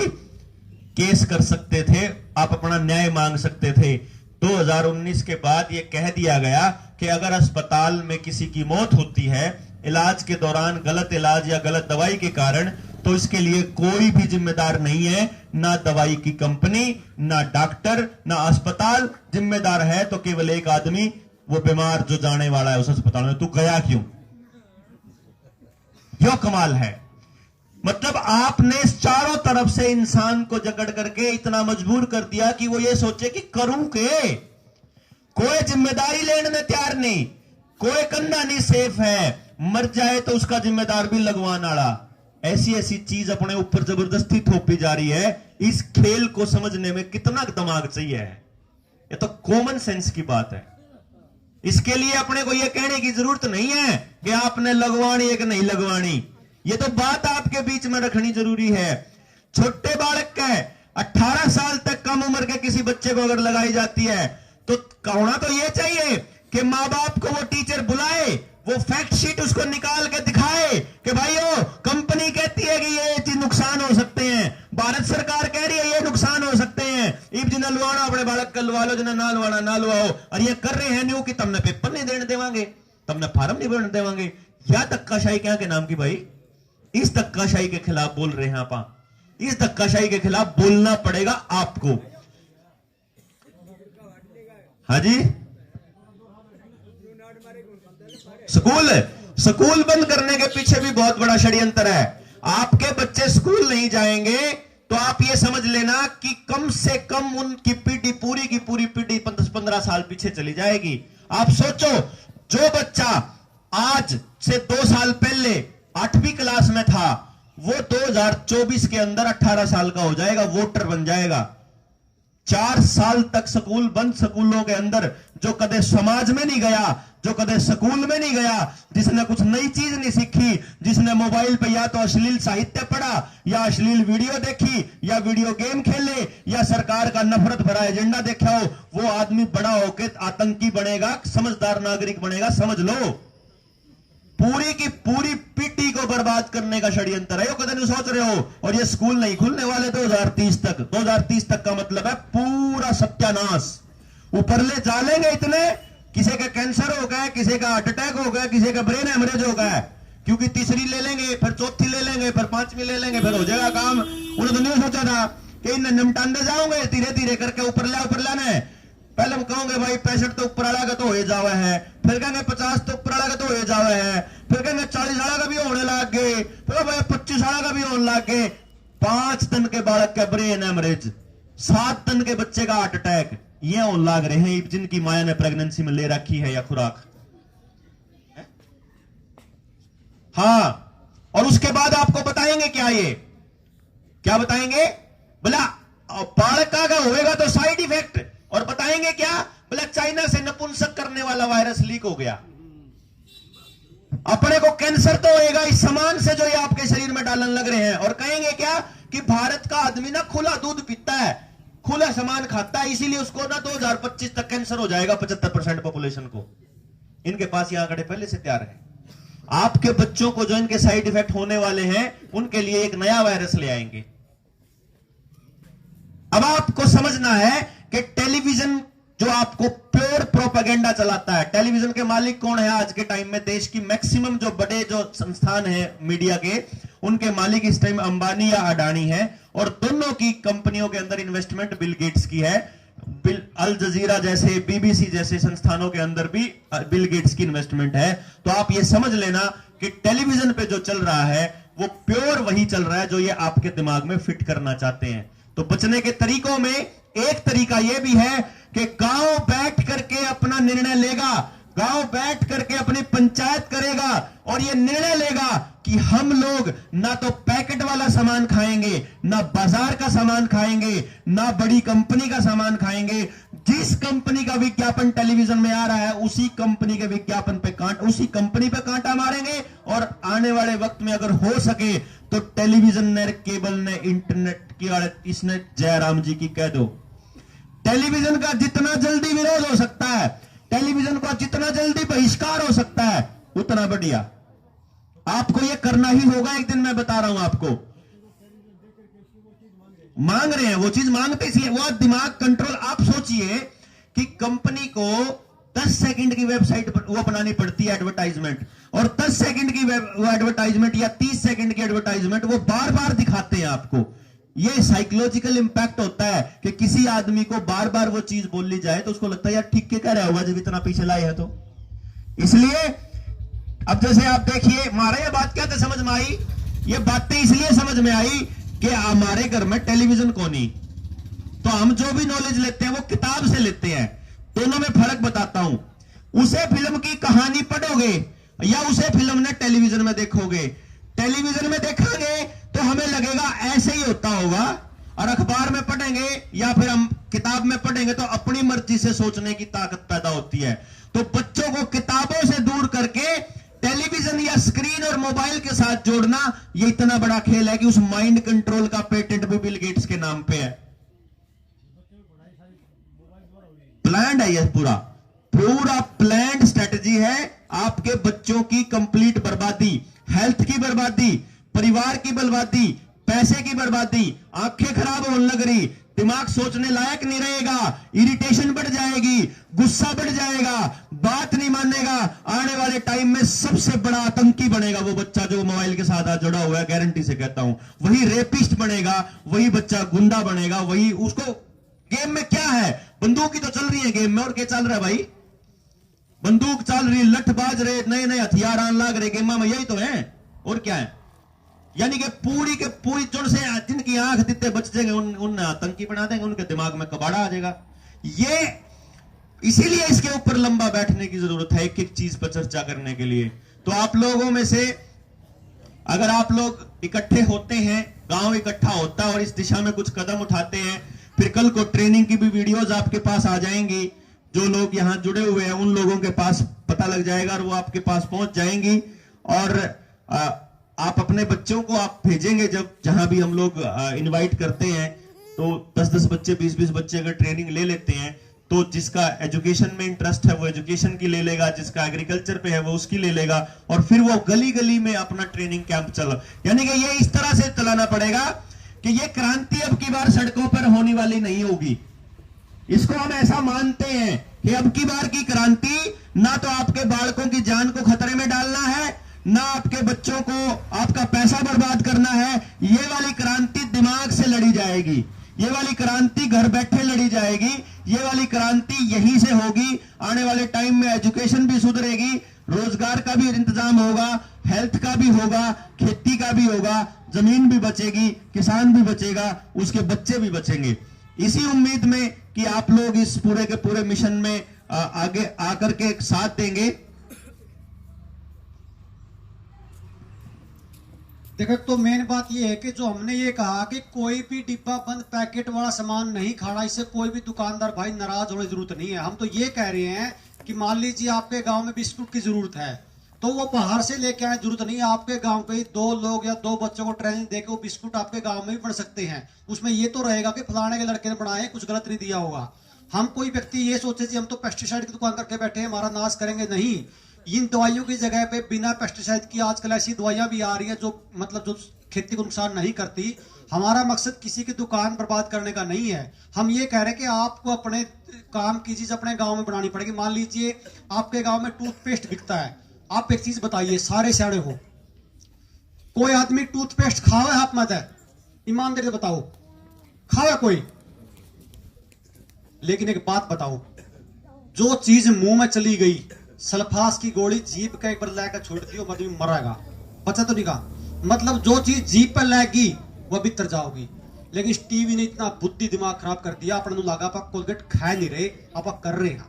केस कर सकते थे, आप अपना न्याय मांग सकते थे। 2019 के बाद यह कह दिया गया कि अगर अस्पताल में किसी की मौत होती है इलाज के दौरान, गलत इलाज या गलत दवाई के कारण, तो इसके लिए कोई भी जिम्मेदार नहीं है, ना दवाई की कंपनी, ना डॉक्टर, ना अस्पताल। जिम्मेदार है तो केवल एक आदमी, वो बीमार जो जाने वाला है उस अस्पताल में। तू गया क्यों? यो कमाल है। मतलब आपने चारों तरफ से इंसान को जकड़ करके इतना मजबूर कर दिया कि वो ये सोचे कि करूं के, कोई जिम्मेदारी लेने में तैयार नहीं, कोई कंधा नहीं सेफ है, मर जाए तो उसका जिम्मेदार भी लगवान आड़ा। ऐसी ऐसी चीज अपने ऊपर जबरदस्ती थोपी जा रही है। इस खेल को समझने में कितना दिमाग चाहिए है, ये तो कॉमन सेंस की बात है। इसके लिए अपने को यह कहने की जरूरत नहीं है कि आपने लगवानी है कि नहीं लगवानी, ये तो बात आपके बीच में रखनी जरूरी है। छोटे बालक का 18 साल तक कम उम्र के किसी बच्चे को अगर लगाई जाती है तो होना तो यह चाहिए कि मां बाप को वो टीचर बुलाए, वो फैक्ट शीट उसको निकाल के दिखाए कि भाइयों कंपनी कहती है कि ये चीज नुकसान हो सकते हैं, भारत सरकार कह रही है ये नुकसान हो सकते हैं, इब जिन्हें लुवाना अपने बालक का लुवा लो, जिन्हें ना लुवाना ना लुवाओ। और ये कर रहे हैं न्यू कि तुमने पेपर नहीं देने देवांगे, तुमने फार्म नहीं भरने देवांगे। या धक्काशाही क्या के नाम की भाई, इस धक्काशाही के खिलाफ बोल रहे हैं आप। इस धक्काशाही के खिलाफ बोलना पड़ेगा आपको। हाँ जी, स्कूल बंद करने के पीछे भी बहुत बड़ा षड्यंत्र है। आपके बच्चे स्कूल नहीं जाएंगे तो आप ये समझ लेना कि कम से कम उनकी पीढ़ी, पूरी की पूरी पीढ़ी 15 साल पीछे चली जाएगी। आप सोचो, जो बच्चा आज से 2 साल पहले 8वीं क्लास में था, वो 2024 के अंदर 18 साल का हो जाएगा, वोटर बन जाएगा। 4 साल तक स्कूल बंद, स्कूलों के अंदर जो कदे समाज में नहीं गया, जो कदे स्कूल में नहीं गया, जिसने कुछ नई चीज नहीं सीखी, जिसने मोबाइल पे या तो अश्लील साहित्य पढ़ा या अश्लील वीडियो देखी या वीडियो गेम खेले या सरकार का नफरत भरा एजेंडा देखा हो, वो आदमी बड़ा होकर आतंकी बनेगा, समझदार नागरिक बनेगा। समझ लो, पूरी की पूरी पीढ़ी को बर्बाद करने का षड्यंत्र है। ये कदम सोच रहे हो। और ये स्कूल नहीं खुलने वाले 2030 तक। 2030 तक का मतलब है पूरा सत्यानाश। ऊपर ले डालेंगे इतने, किसी का कैंसर हो गया, किसी का हार्ट अटैक हो गया, किसी का ब्रेन हेमरेज हो गया, क्योंकि तीसरी ले लेंगे, फिर चौथी ले लेंगे, फिर 5वीं ले लेंगे, फिर हो जाएगा काम। उन्होंने तो नहीं सोचा था कि इन निमटांदे जाओगे, धीरे धीरे करके ऊपर लाना है। पहले हम कहोगे भाई 65 तो ऊपर आला का तो हो जावा है, फिर कहेंगे 50 तो ऊपर आला का तो हो जावा है, फिर कहेंगे 40 आला का भी होने लग गए, फिर भाई 25 आला का भी होने लग गए। 5 टन के बालक का ब्रेन हेमरेज, 7 टन के बच्चे का हार्ट अटैक, ये होने लग रहे हैं जिनकी माया ने प्रेगनेंसी में ले रखी है या खुराक। हाँ, और उसके बाद आपको बताएंगे क्या, ये क्या बताएंगे बोला, बालक का होएगा तो साइड इफेक्ट, और बताएंगे क्या बोला, चाइना से नपुंसक करने वाला वायरस लीक हो गया, अपने को कैंसर तो होएगा इस सामान से जो ये आपके शरीर में डालने लग रहे हैं। और कहेंगे क्या कि भारत का आदमी ना खुला दूध पीता है, खुला सामान खाता है, इसीलिए उसको ना 2025 तक कैंसर हो जाएगा 75% पॉपुलेशन को। इनके पास ये आंकड़े पहले से तैयार है। आपके बच्चों को जो इनके साइड इफेक्ट होने वाले हैं, उनके लिए एक नया वायरस ले आएंगे। अब आपको समझना है कि टेलीविजन जो आपको प्योर प्रोपेगेंडा चलाता है, टेलीविजन के मालिक कौन है आज के टाइम में? देश की मैक्सिमम जो बड़े जो संस्थान है मीडिया के, उनके मालिक इस टाइम अंबानी या अडानी है, और दोनों की कंपनियों के अंदर इन्वेस्टमेंट बिल गेट्स की है। अल जजीरा जैसे, बीबीसी जैसे संस्थानों के अंदर भी बिल गेट्स की इन्वेस्टमेंट है। तो आप ये समझ लेना कि टेलीविजन पे जो चल रहा है वो प्योर वही चल रहा है जो ये आपके दिमाग में फिट करना चाहते हैं। तो बचने के तरीकों में एक तरीका यह भी है कि गांव बैठ करके अपना निर्णय लेगा, गांव बैठ करके अपनी पंचायत करेगा और यह निर्णय लेगा कि हम लोग ना तो पैकेट वाला सामान खाएंगे, ना बाजार का सामान खाएंगे, ना बड़ी कंपनी का सामान खाएंगे। जिस कंपनी का विज्ञापन टेलीविजन में आ रहा है उसी कंपनी के विज्ञापन पे उसी कंपनी पे कांटा मारेंगे। और आने वाले वक्त में अगर हो सके तो टेलीविजन ने, केबल ने, इंटरनेट की इसने जयराम जी की कह दो। टेलीविजन का जितना जल्दी विरोध हो सकता है, टेलीविजन का जितना जल्दी बहिष्कार हो सकता है, उतना बढ़िया। आपको यह करना ही होगा एक दिन, मैं बता रहा हूं आपको। मांग रहे हैं, वो चीज मांगते इसलिए, वो दिमाग कंट्रोल। आप सोचिए कि कंपनी को 10 सेकंड की वेबसाइट वो बनानी पड़ती है एडवर्टाइजमेंट, और 10 सेकंड की वो एडवर्टाइजमेंट या 30 सेकंड की एडवर्टाइजमेंट वो बार बार दिखाते हैं आपको। ये साइकोलॉजिकल इंपैक्ट होता है कि किसी आदमी को बार बार वो चीज बोली जाए तो उसको लगता है यार ठीक के कह रहा होगा जब इतना पीछे लाए है तो। इसलिए अब जैसे आप देखिए, हमारे ये बात क्या समझ में आई, ये बातें इसलिए समझ में आई कि हमारे घर में टेलीविजन को नहीं, तो हम जो भी नॉलेज लेते हैं वो किताब से लेते हैं। दोनों में फर्क बताता हूं। उसे फिल्म की कहानी पढ़ोगे या उसे फिल्म ने टेलीविजन में देखोगे। टेलीविजन में देखेंगे तो हमें लगेगा ऐसे ही होता होगा, और अखबार में पढ़ेंगे या फिर हम किताब में पढ़ेंगे तो अपनी मर्जी से सोचने की ताकत पैदा होती है। तो बच्चों को किताबों से दूर करके टेलीविजन या स्क्रीन और मोबाइल के साथ जोड़ना, यह इतना बड़ा खेल है कि उस माइंड कंट्रोल का पेटेंट भी बिल गेट्स के नाम पे है। प्लान्ड है, यह पूरा प्लान्ड स्ट्रेटजी है आपके बच्चों की कंप्लीट बर्बादी, हेल्थ की बर्बादी, परिवार की बर्बादी, पैसे की बर्बादी। आंखें खराब होने लग रही, दिमाग सोचने लायक नहीं रहेगा, इरिटेशन बढ़ जाएगी, गुस्सा बढ़ जाएगा, बात नहीं मानेगा। आने वाले टाइम में सबसे बड़ा आतंकी बनेगा वो बच्चा जो मोबाइल के साथ जुड़ा हुआ है, गारंटी से कहता हूं। वही रेपिस्ट बनेगा, वही बच्चा गुंडा बनेगा, वही। उसको गेम में क्या है, बंदूक ही तो चल रही है गेम में, और क्या चल रहा है भाई? बंदूक चल रही, लठ बाज रहे, नए नए हथियार आने लग रहे गेम में, यही तो है और क्या है। यानी कि पूरी के पूरी जुड़ से जिनकी आंख दिखते बच जाएंगे उन आतंकी बना देंगे, उनके दिमाग में कबाड़ा आ जाएगा। ये इसीलिए इसके ऊपर लंबा बैठने की जरूरत है, एक एक चीज पर चर्चा करने के लिए। तो आप लोगों में से अगर आप लोग इकट्ठे होते हैं, गांव इकट्ठा होता है और इस दिशा में कुछ कदम उठाते हैं, फिर कल को ट्रेनिंग की भी वीडियोज आपके पास आ जाएंगी। जो लोग यहां जुड़े हुए हैं उन लोगों के पास पता लग जाएगा और वो आपके पास पहुंच जाएंगी। और आप अपने बच्चों को आप भेजेंगे, जब जहां भी हम लोग इनवाइट करते हैं तो 10-10 बच्चे, 20-20 बच्चे अगर ट्रेनिंग ले लेते हैं तो जिसका एजुकेशन में इंटरेस्ट है वो एजुकेशन की ले लेगा, जिसका एग्रीकल्चर पे है वो उसकी ले लेगा, और फिर वो गली गली में अपना ट्रेनिंग कैंप चला। यानी कि ये इस तरह से चलाना पड़ेगा कि ये क्रांति अब की बार सड़कों पर होने वाली नहीं होगी। इसको हम ऐसा मानते हैं कि अब की बार की क्रांति ना तो आपके बालकों की जान को खतरे में डालना है, ना आपके बच्चों को आपका पैसा बर्बाद करना है। ये वाली क्रांति दिमाग से लड़ी जाएगी, ये वाली क्रांति घर बैठे लड़ी जाएगी, ये वाली क्रांति यहीं से होगी। आने वाले टाइम में एजुकेशन भी सुधरेगी, रोजगार का भी इंतजाम होगा, हेल्थ का भी होगा, खेती का भी होगा, जमीन भी बचेगी, किसान भी बचेगा, उसके बच्चे भी बचेंगे। इसी उम्मीद में कि आप लोग इस पूरे के पूरे मिशन में आगे आकर के एक साथ देंगे। देखो, तो मेन बात ये है कि जो हमने ये कहा कि कोई भी डिब्बा बंद पैकेट वाला सामान नहीं खाना, इससे कोई भी दुकानदार भाई नाराज होने की जरूरत नहीं है। हम तो ये कह रहे हैं कि मान लीजिए आपके गांव में बिस्कुट की जरूरत है तो वो बाहर से लेके आए, जरूरत नहीं है आपके गांव के 2 लोग या 2 बच्चों को ट्रेनिंग देके वो बिस्कुट आपके गांव में भी बन सकते हैं। उसमें ये तो रहेगा कि फलाने के लड़के ने बनाए, कुछ गलत नहीं दिया होगा। हम कोई व्यक्ति ये सोचे जी हम तो पेस्टिसाइड की दुकान करके बैठे हैं, हमारा नाश करेंगे, नहीं। इन दवाइयों की जगह पे बिना पेस्टिसाइड की आजकल ऐसी दवाइयां भी आ रही हैं जो मतलब जो खेती को नुकसान नहीं करती। हमारा मकसद किसी की दुकान बर्बाद करने का नहीं है। हम ये कह रहे हैं कि आपको अपने काम की चीज अपने गांव में बनानी पड़ेगी। मान लीजिए आपके गांव में टूथपेस्ट बिकता है, आप एक चीज बताइए, सारे सियाणे हो, कोई आदमी टूथपेस्ट खावा है? आप मत है, ईमानदारी से बताओ, खावा कोई? लेकिन एक बात बताओ, जो चीज मुंह में चली गई, सल्फास की गोली जीभ का एक बार लाकर छोड़ दी, वो आदमी मरेगा, बचा तो नहीं का। मतलब जो चीज जीभ पर लगेगी वो भीतर जाओगी। लेकिन इस टीवी ने इतना बुद्धि दिमाग खराब कर दिया, अपने लगा आप कोलगेट खा नहीं रहे, आप कर रहे हैं।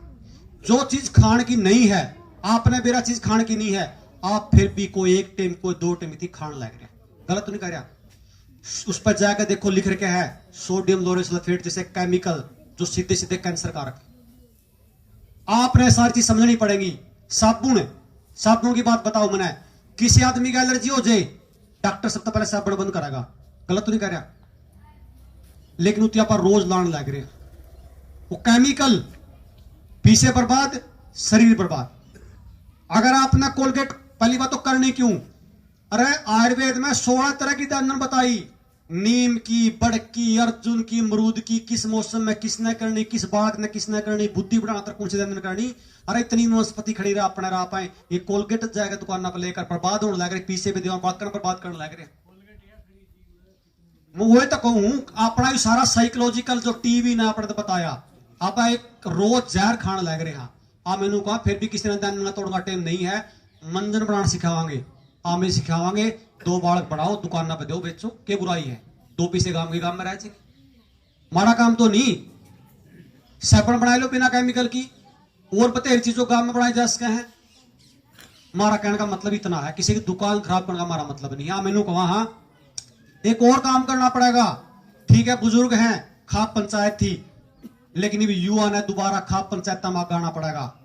जो चीज खाने की नहीं है, आपने मेरा चीज खाने की नहीं है, आप फिर भी कोई एक टाइम कोई 2 टाइम थी खान लग रहे, गलत तो नहीं कर रहा। उस पर जाकर देखो लिख रखे है सोडियम लोरेट सल्फेट जैसे केमिकल जो सीधे सीधे कैंसर कारक। आपने सारी चीज समझनी पड़ेगी। साबुन की बात बताओ मैंने, किसी आदमी का एलर्जी हो जाए डॉक्टर सबसे पहले साबुन बंद करेगा, गलत तो नहीं कर रहा। लेकिन उतिया पर रोज लान लग रहे, वो केमिकल पीछे बर्बाद शरीर बर्बाद। अगर आपने कोलगेट पहली बात तो करनी क्यों, अरे आयुर्वेद में 16 तरह की दंदन बताई, नीम की, बड़की, अर्जुन की, अमरूद की, किस मौसम में किसने करनी, किस बालक ने किसने करनी, बुद्धि बढ़ाना तक कौन सी दंदन करनी। अरे इतनी वनस्पति खड़ी रहा अपने रहा पाए, ये कोलगेट जाएगा दुकान पर लेकर बर्बाद होने लग रहे, पीछे भी दीवार बर्बाद करने लग रहे। मैं वही तो कहूं अपना सारा साइकोलॉजिकल जो टीवी ने आपने तो बताया, आप एक रोज जहर खाने लग रहे हैं। आ मैनू कहा फिर भी किसी ने दंदन तोड़ना टाइम नहीं है, मंजन बनाना सिखावांगे, आमे सिखावांगे, 2 बालक बढ़ाओ दुकान पे दो बेचो, क्या बुराई है, 2 पैसे गांव के गांव में रह जाए, माड़ा काम तो नहीं। साबुन बना लो बिना केमिकल की, और बतेरी चीजों गांव में बनाई जा सके हैं। हमारा कहने का मतलब इतना है, किसी की दुकान खराब करने का हमारा मतलब नहीं। हाँ मैनू कहा हाँ एक और काम करना पड़ेगा, ठीक है बुजुर्ग हैं, खाप पंचायत थी, लेकिन भी युवा ने दोबारा खाप पंचायत में गाना पड़ेगा।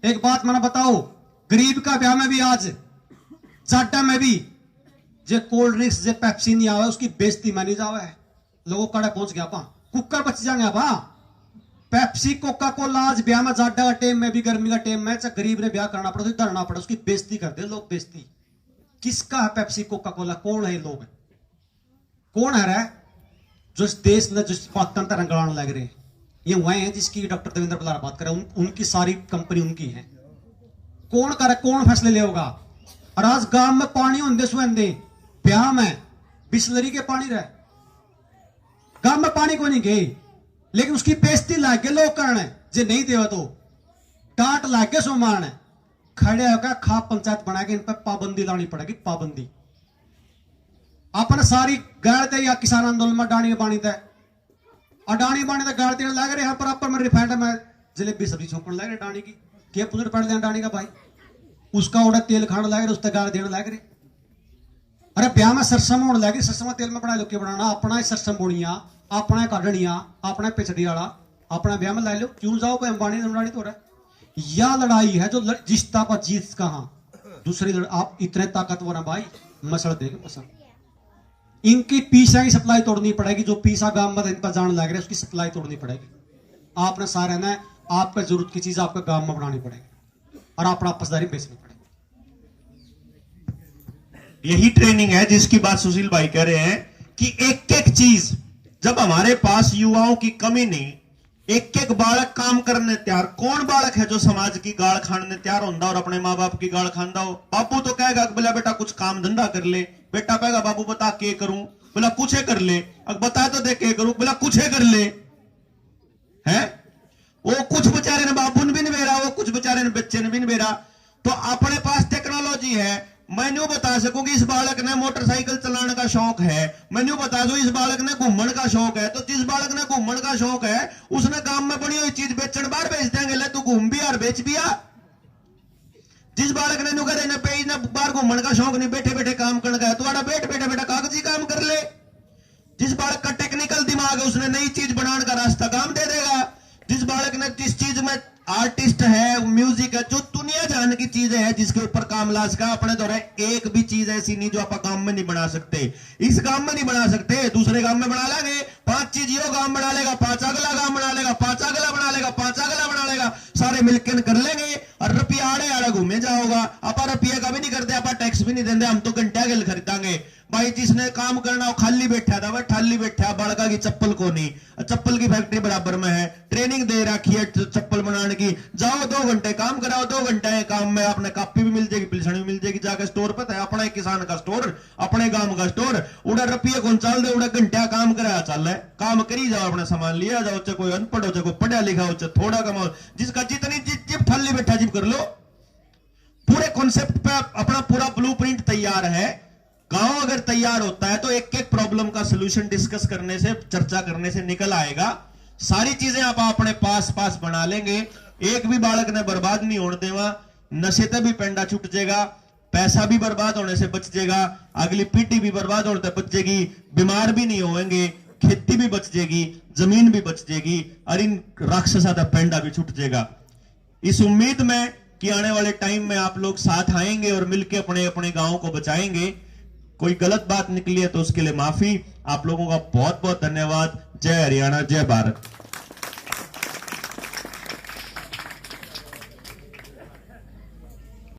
एक बात मैंने बताओ, गरीब का ब्याह में भी आज चाटा में भी जे कोल्ड ड्रिंक्स जे पेप्सी नहीं आवे उसकी बेइज्जती में नहीं जावे, लोगों कड़े पहुंच गया पा कुकर बच जाएंगे पा। पेप्सी कोका कोला आज ब्याह में जाटा का टाइम में भी गर्मी का टाइम में चाहे गरीब ने ब्याह करना पड़े तो धरना पड़े, उसकी बेइज्जती करते लोग। बेइज्जती किसका है पेप्सी कोका कोला, कौन है लोग, कौन है रहा जो इस देश में जिस पाकिस्तान तरह गड़ाने लग रहे, ये वह है जिसकी डॉक्टर देवेंद्र बलारा बात करे, उनकी सारी कंपनी उनकी है। कौन करे, कौन फैसले ले होगा। और आज गांव में पानी होंगे सुंदे, ब्याह में बिस्लरी के पानी रहे, गांव में पानी को नहीं गए, लेकिन उसकी बेइज्जती लाग गए लोग करने, जे नहीं देवा तो डांट लाग गए सोमान खड़े होकर खाप पंचायत बना के इन पर पाबंदी लानी पड़ेगी, पाबंदी। अपन सारी गाड़ दे या किसान आंदोलन में डाणी बाणी दे, और डाणी बाणी दे गाड़ देने लग रहे हैं, पर अपन में रिफाइंड में जलेबी सब्जी छोकने लग रहे डाणी की, क्या पुनर पड़ लें डाणी का भाई, उसका उड़ा तेल खाने लग रहे, उस गाड़ देने लग रहे। अरे ब्याह में सरसम होने लगे, सरसम तेल में बना लो, क्या बनाना अपना ही सरसम बुनिया, अपना काटनिया, अपना पिछड़ी वाला अपना ब्याह में ला लो, क्यों जाओ भाई अंबानी अंबानी तो रहा। यह लड़ाई है जो जिसता पर जीत कहां, दूसरी आप इतने ताकतवर हैं भाई, मसल देंगे मसल। इनकी पीसा की सप्लाई तोड़नी पड़ेगी, जो पीसा गांव में इन पर जाने लग रहे उसकी सप्लाई तोड़नी पड़ेगी। आपने सारे ने आपको जरूरत की चीज आपके गांव में बनानी पड़ेगी और अपना आपसदारी बेचनी पड़ेगी। यही ट्रेनिंग है जिसकी बात सुशील भाई कह रहे हैं कि एक एक चीज जब हमारे पास युवाओं की कमी नहीं, एक एक बालक काम करने तैयार। कौन बालक है जो समाज की गाड़ खाने तैयार होता और अपने माँ बाप की गाड़ खांदा हो। बापू तो कहेगा बोला बेटा कुछ काम धंधा कर ले, बेटा कहेगा बाबू बता के करूं, बोला कुछ कर ले, अब बता तो दे के करूं, बोला कुछ कर ले है। वो कुछ बेचारे ने बापू ने भी नहीं बेरा, वो कुछ बेचारे ने बच्चे ने भी नहीं बेरा। तो अपने पास टेक्नोलॉजी है, मैं न्यू बता सकूं कि इस बालक ने मोटरसाइकिल चलाने का शौक है, मैं न्यू बता दूं इस बालक ने घूमने का शौक है। तो जिस बालक ने घूमने का शौक है उसने गांव में बनी हुई चीज बेचने बाहर बेच देंगे, ले तू घूम भी और बेच भी आ। जिस बालक ने नु करे ना बाहर घूमने का शौक नहीं, बैठे बैठे काम करने का है, तुम्हारा बैठे बैठे कागजी काम कर ले। जिस बालक का टेक्निकल दिमाग है उसने नई चीज बनाने का रास्ता काम दे देगा। जिस बालक ने जिस चीज में आर्टिस्ट है, म्यूजिक है, जो दुनिया जान की चीजें हैं जिसके ऊपर काम ला सका, अपने द्वारा एक भी चीज ऐसी नहीं जो आप गांव में नहीं बना सकते। इस गांव में नहीं बना सकते, दूसरे गांव में बना लेंगे। 5 चीज यो गांव बना लेगा, 5 अगला गांव बना लेगा, 5 अगला बना लेगा, 5 अगला बना लेगा, सारे मिलकर कर लेंगे और रुपया आड़े आड़े घूमे जाओगा। आप रुपये का भी नहीं करते, आप टैक्स भी नहीं देंगे, हम तो घंटा गल खरीदांगे। भाई जिसने काम करना वो खाली बैठा था, वह ठाली बैठा, बड़का की चप्पल को नहीं, चप्पल की फैक्ट्री बराबर में है, ट्रेनिंग दे रखी है चप्पल बनाने की। जाओ 2 घंटे काम कराओ, 2 घंटे काम में आपने कापी भी मिल जाएगी, पिलसनी भी मिल जाएगी, जाकर स्टोर पर है अपना किसान का स्टोर, अपने गांव का स्टोर, उड़ा रुपये कौन चाल दे, उड़ा घंटा काम कराया चल है, काम करी जाओ, अपना सामान लिया जाओ, चाहे कोई अनपढ़ हो, चाहे कोई पढ़ा लिखा हो, चाहे थोड़ा कमाओ, जिसका जितनी जिप ठाली बैठा जिप कर लो। पूरे कॉन्सेप्ट पे अपना पूरा ब्लूप्रिंट तैयार है। गांव अगर तैयार होता है तो एक एक प्रॉब्लम का सलूशन डिस्कस करने से, चर्चा करने से निकल आएगा। सारी चीजें आप अपने पास बना लेंगे, एक भी बालक ने बर्बाद नहीं होने देवा, नशे तक भी पेंडा छूट जाएगा, पैसा भी बर्बाद होने से बच जाएगा, अगली पीढ़ी भी बर्बाद होने से बच जाएगी, बीमार भी नहीं होंगे, खेती भी बच जाएगी, जमीन भी बच जाएगी और इन राक्षसा का पेंडा भी छूट जाएगा। इस उम्मीद में कि आने वाले टाइम में आप लोग साथ आएंगे और मिलकर अपने अपने गांव को बचाएंगे। कोई गलत बात निकली है तो उसके लिए माफी। आप लोगों का बहुत बहुत धन्यवाद। जय हरियाणा, जय भारत।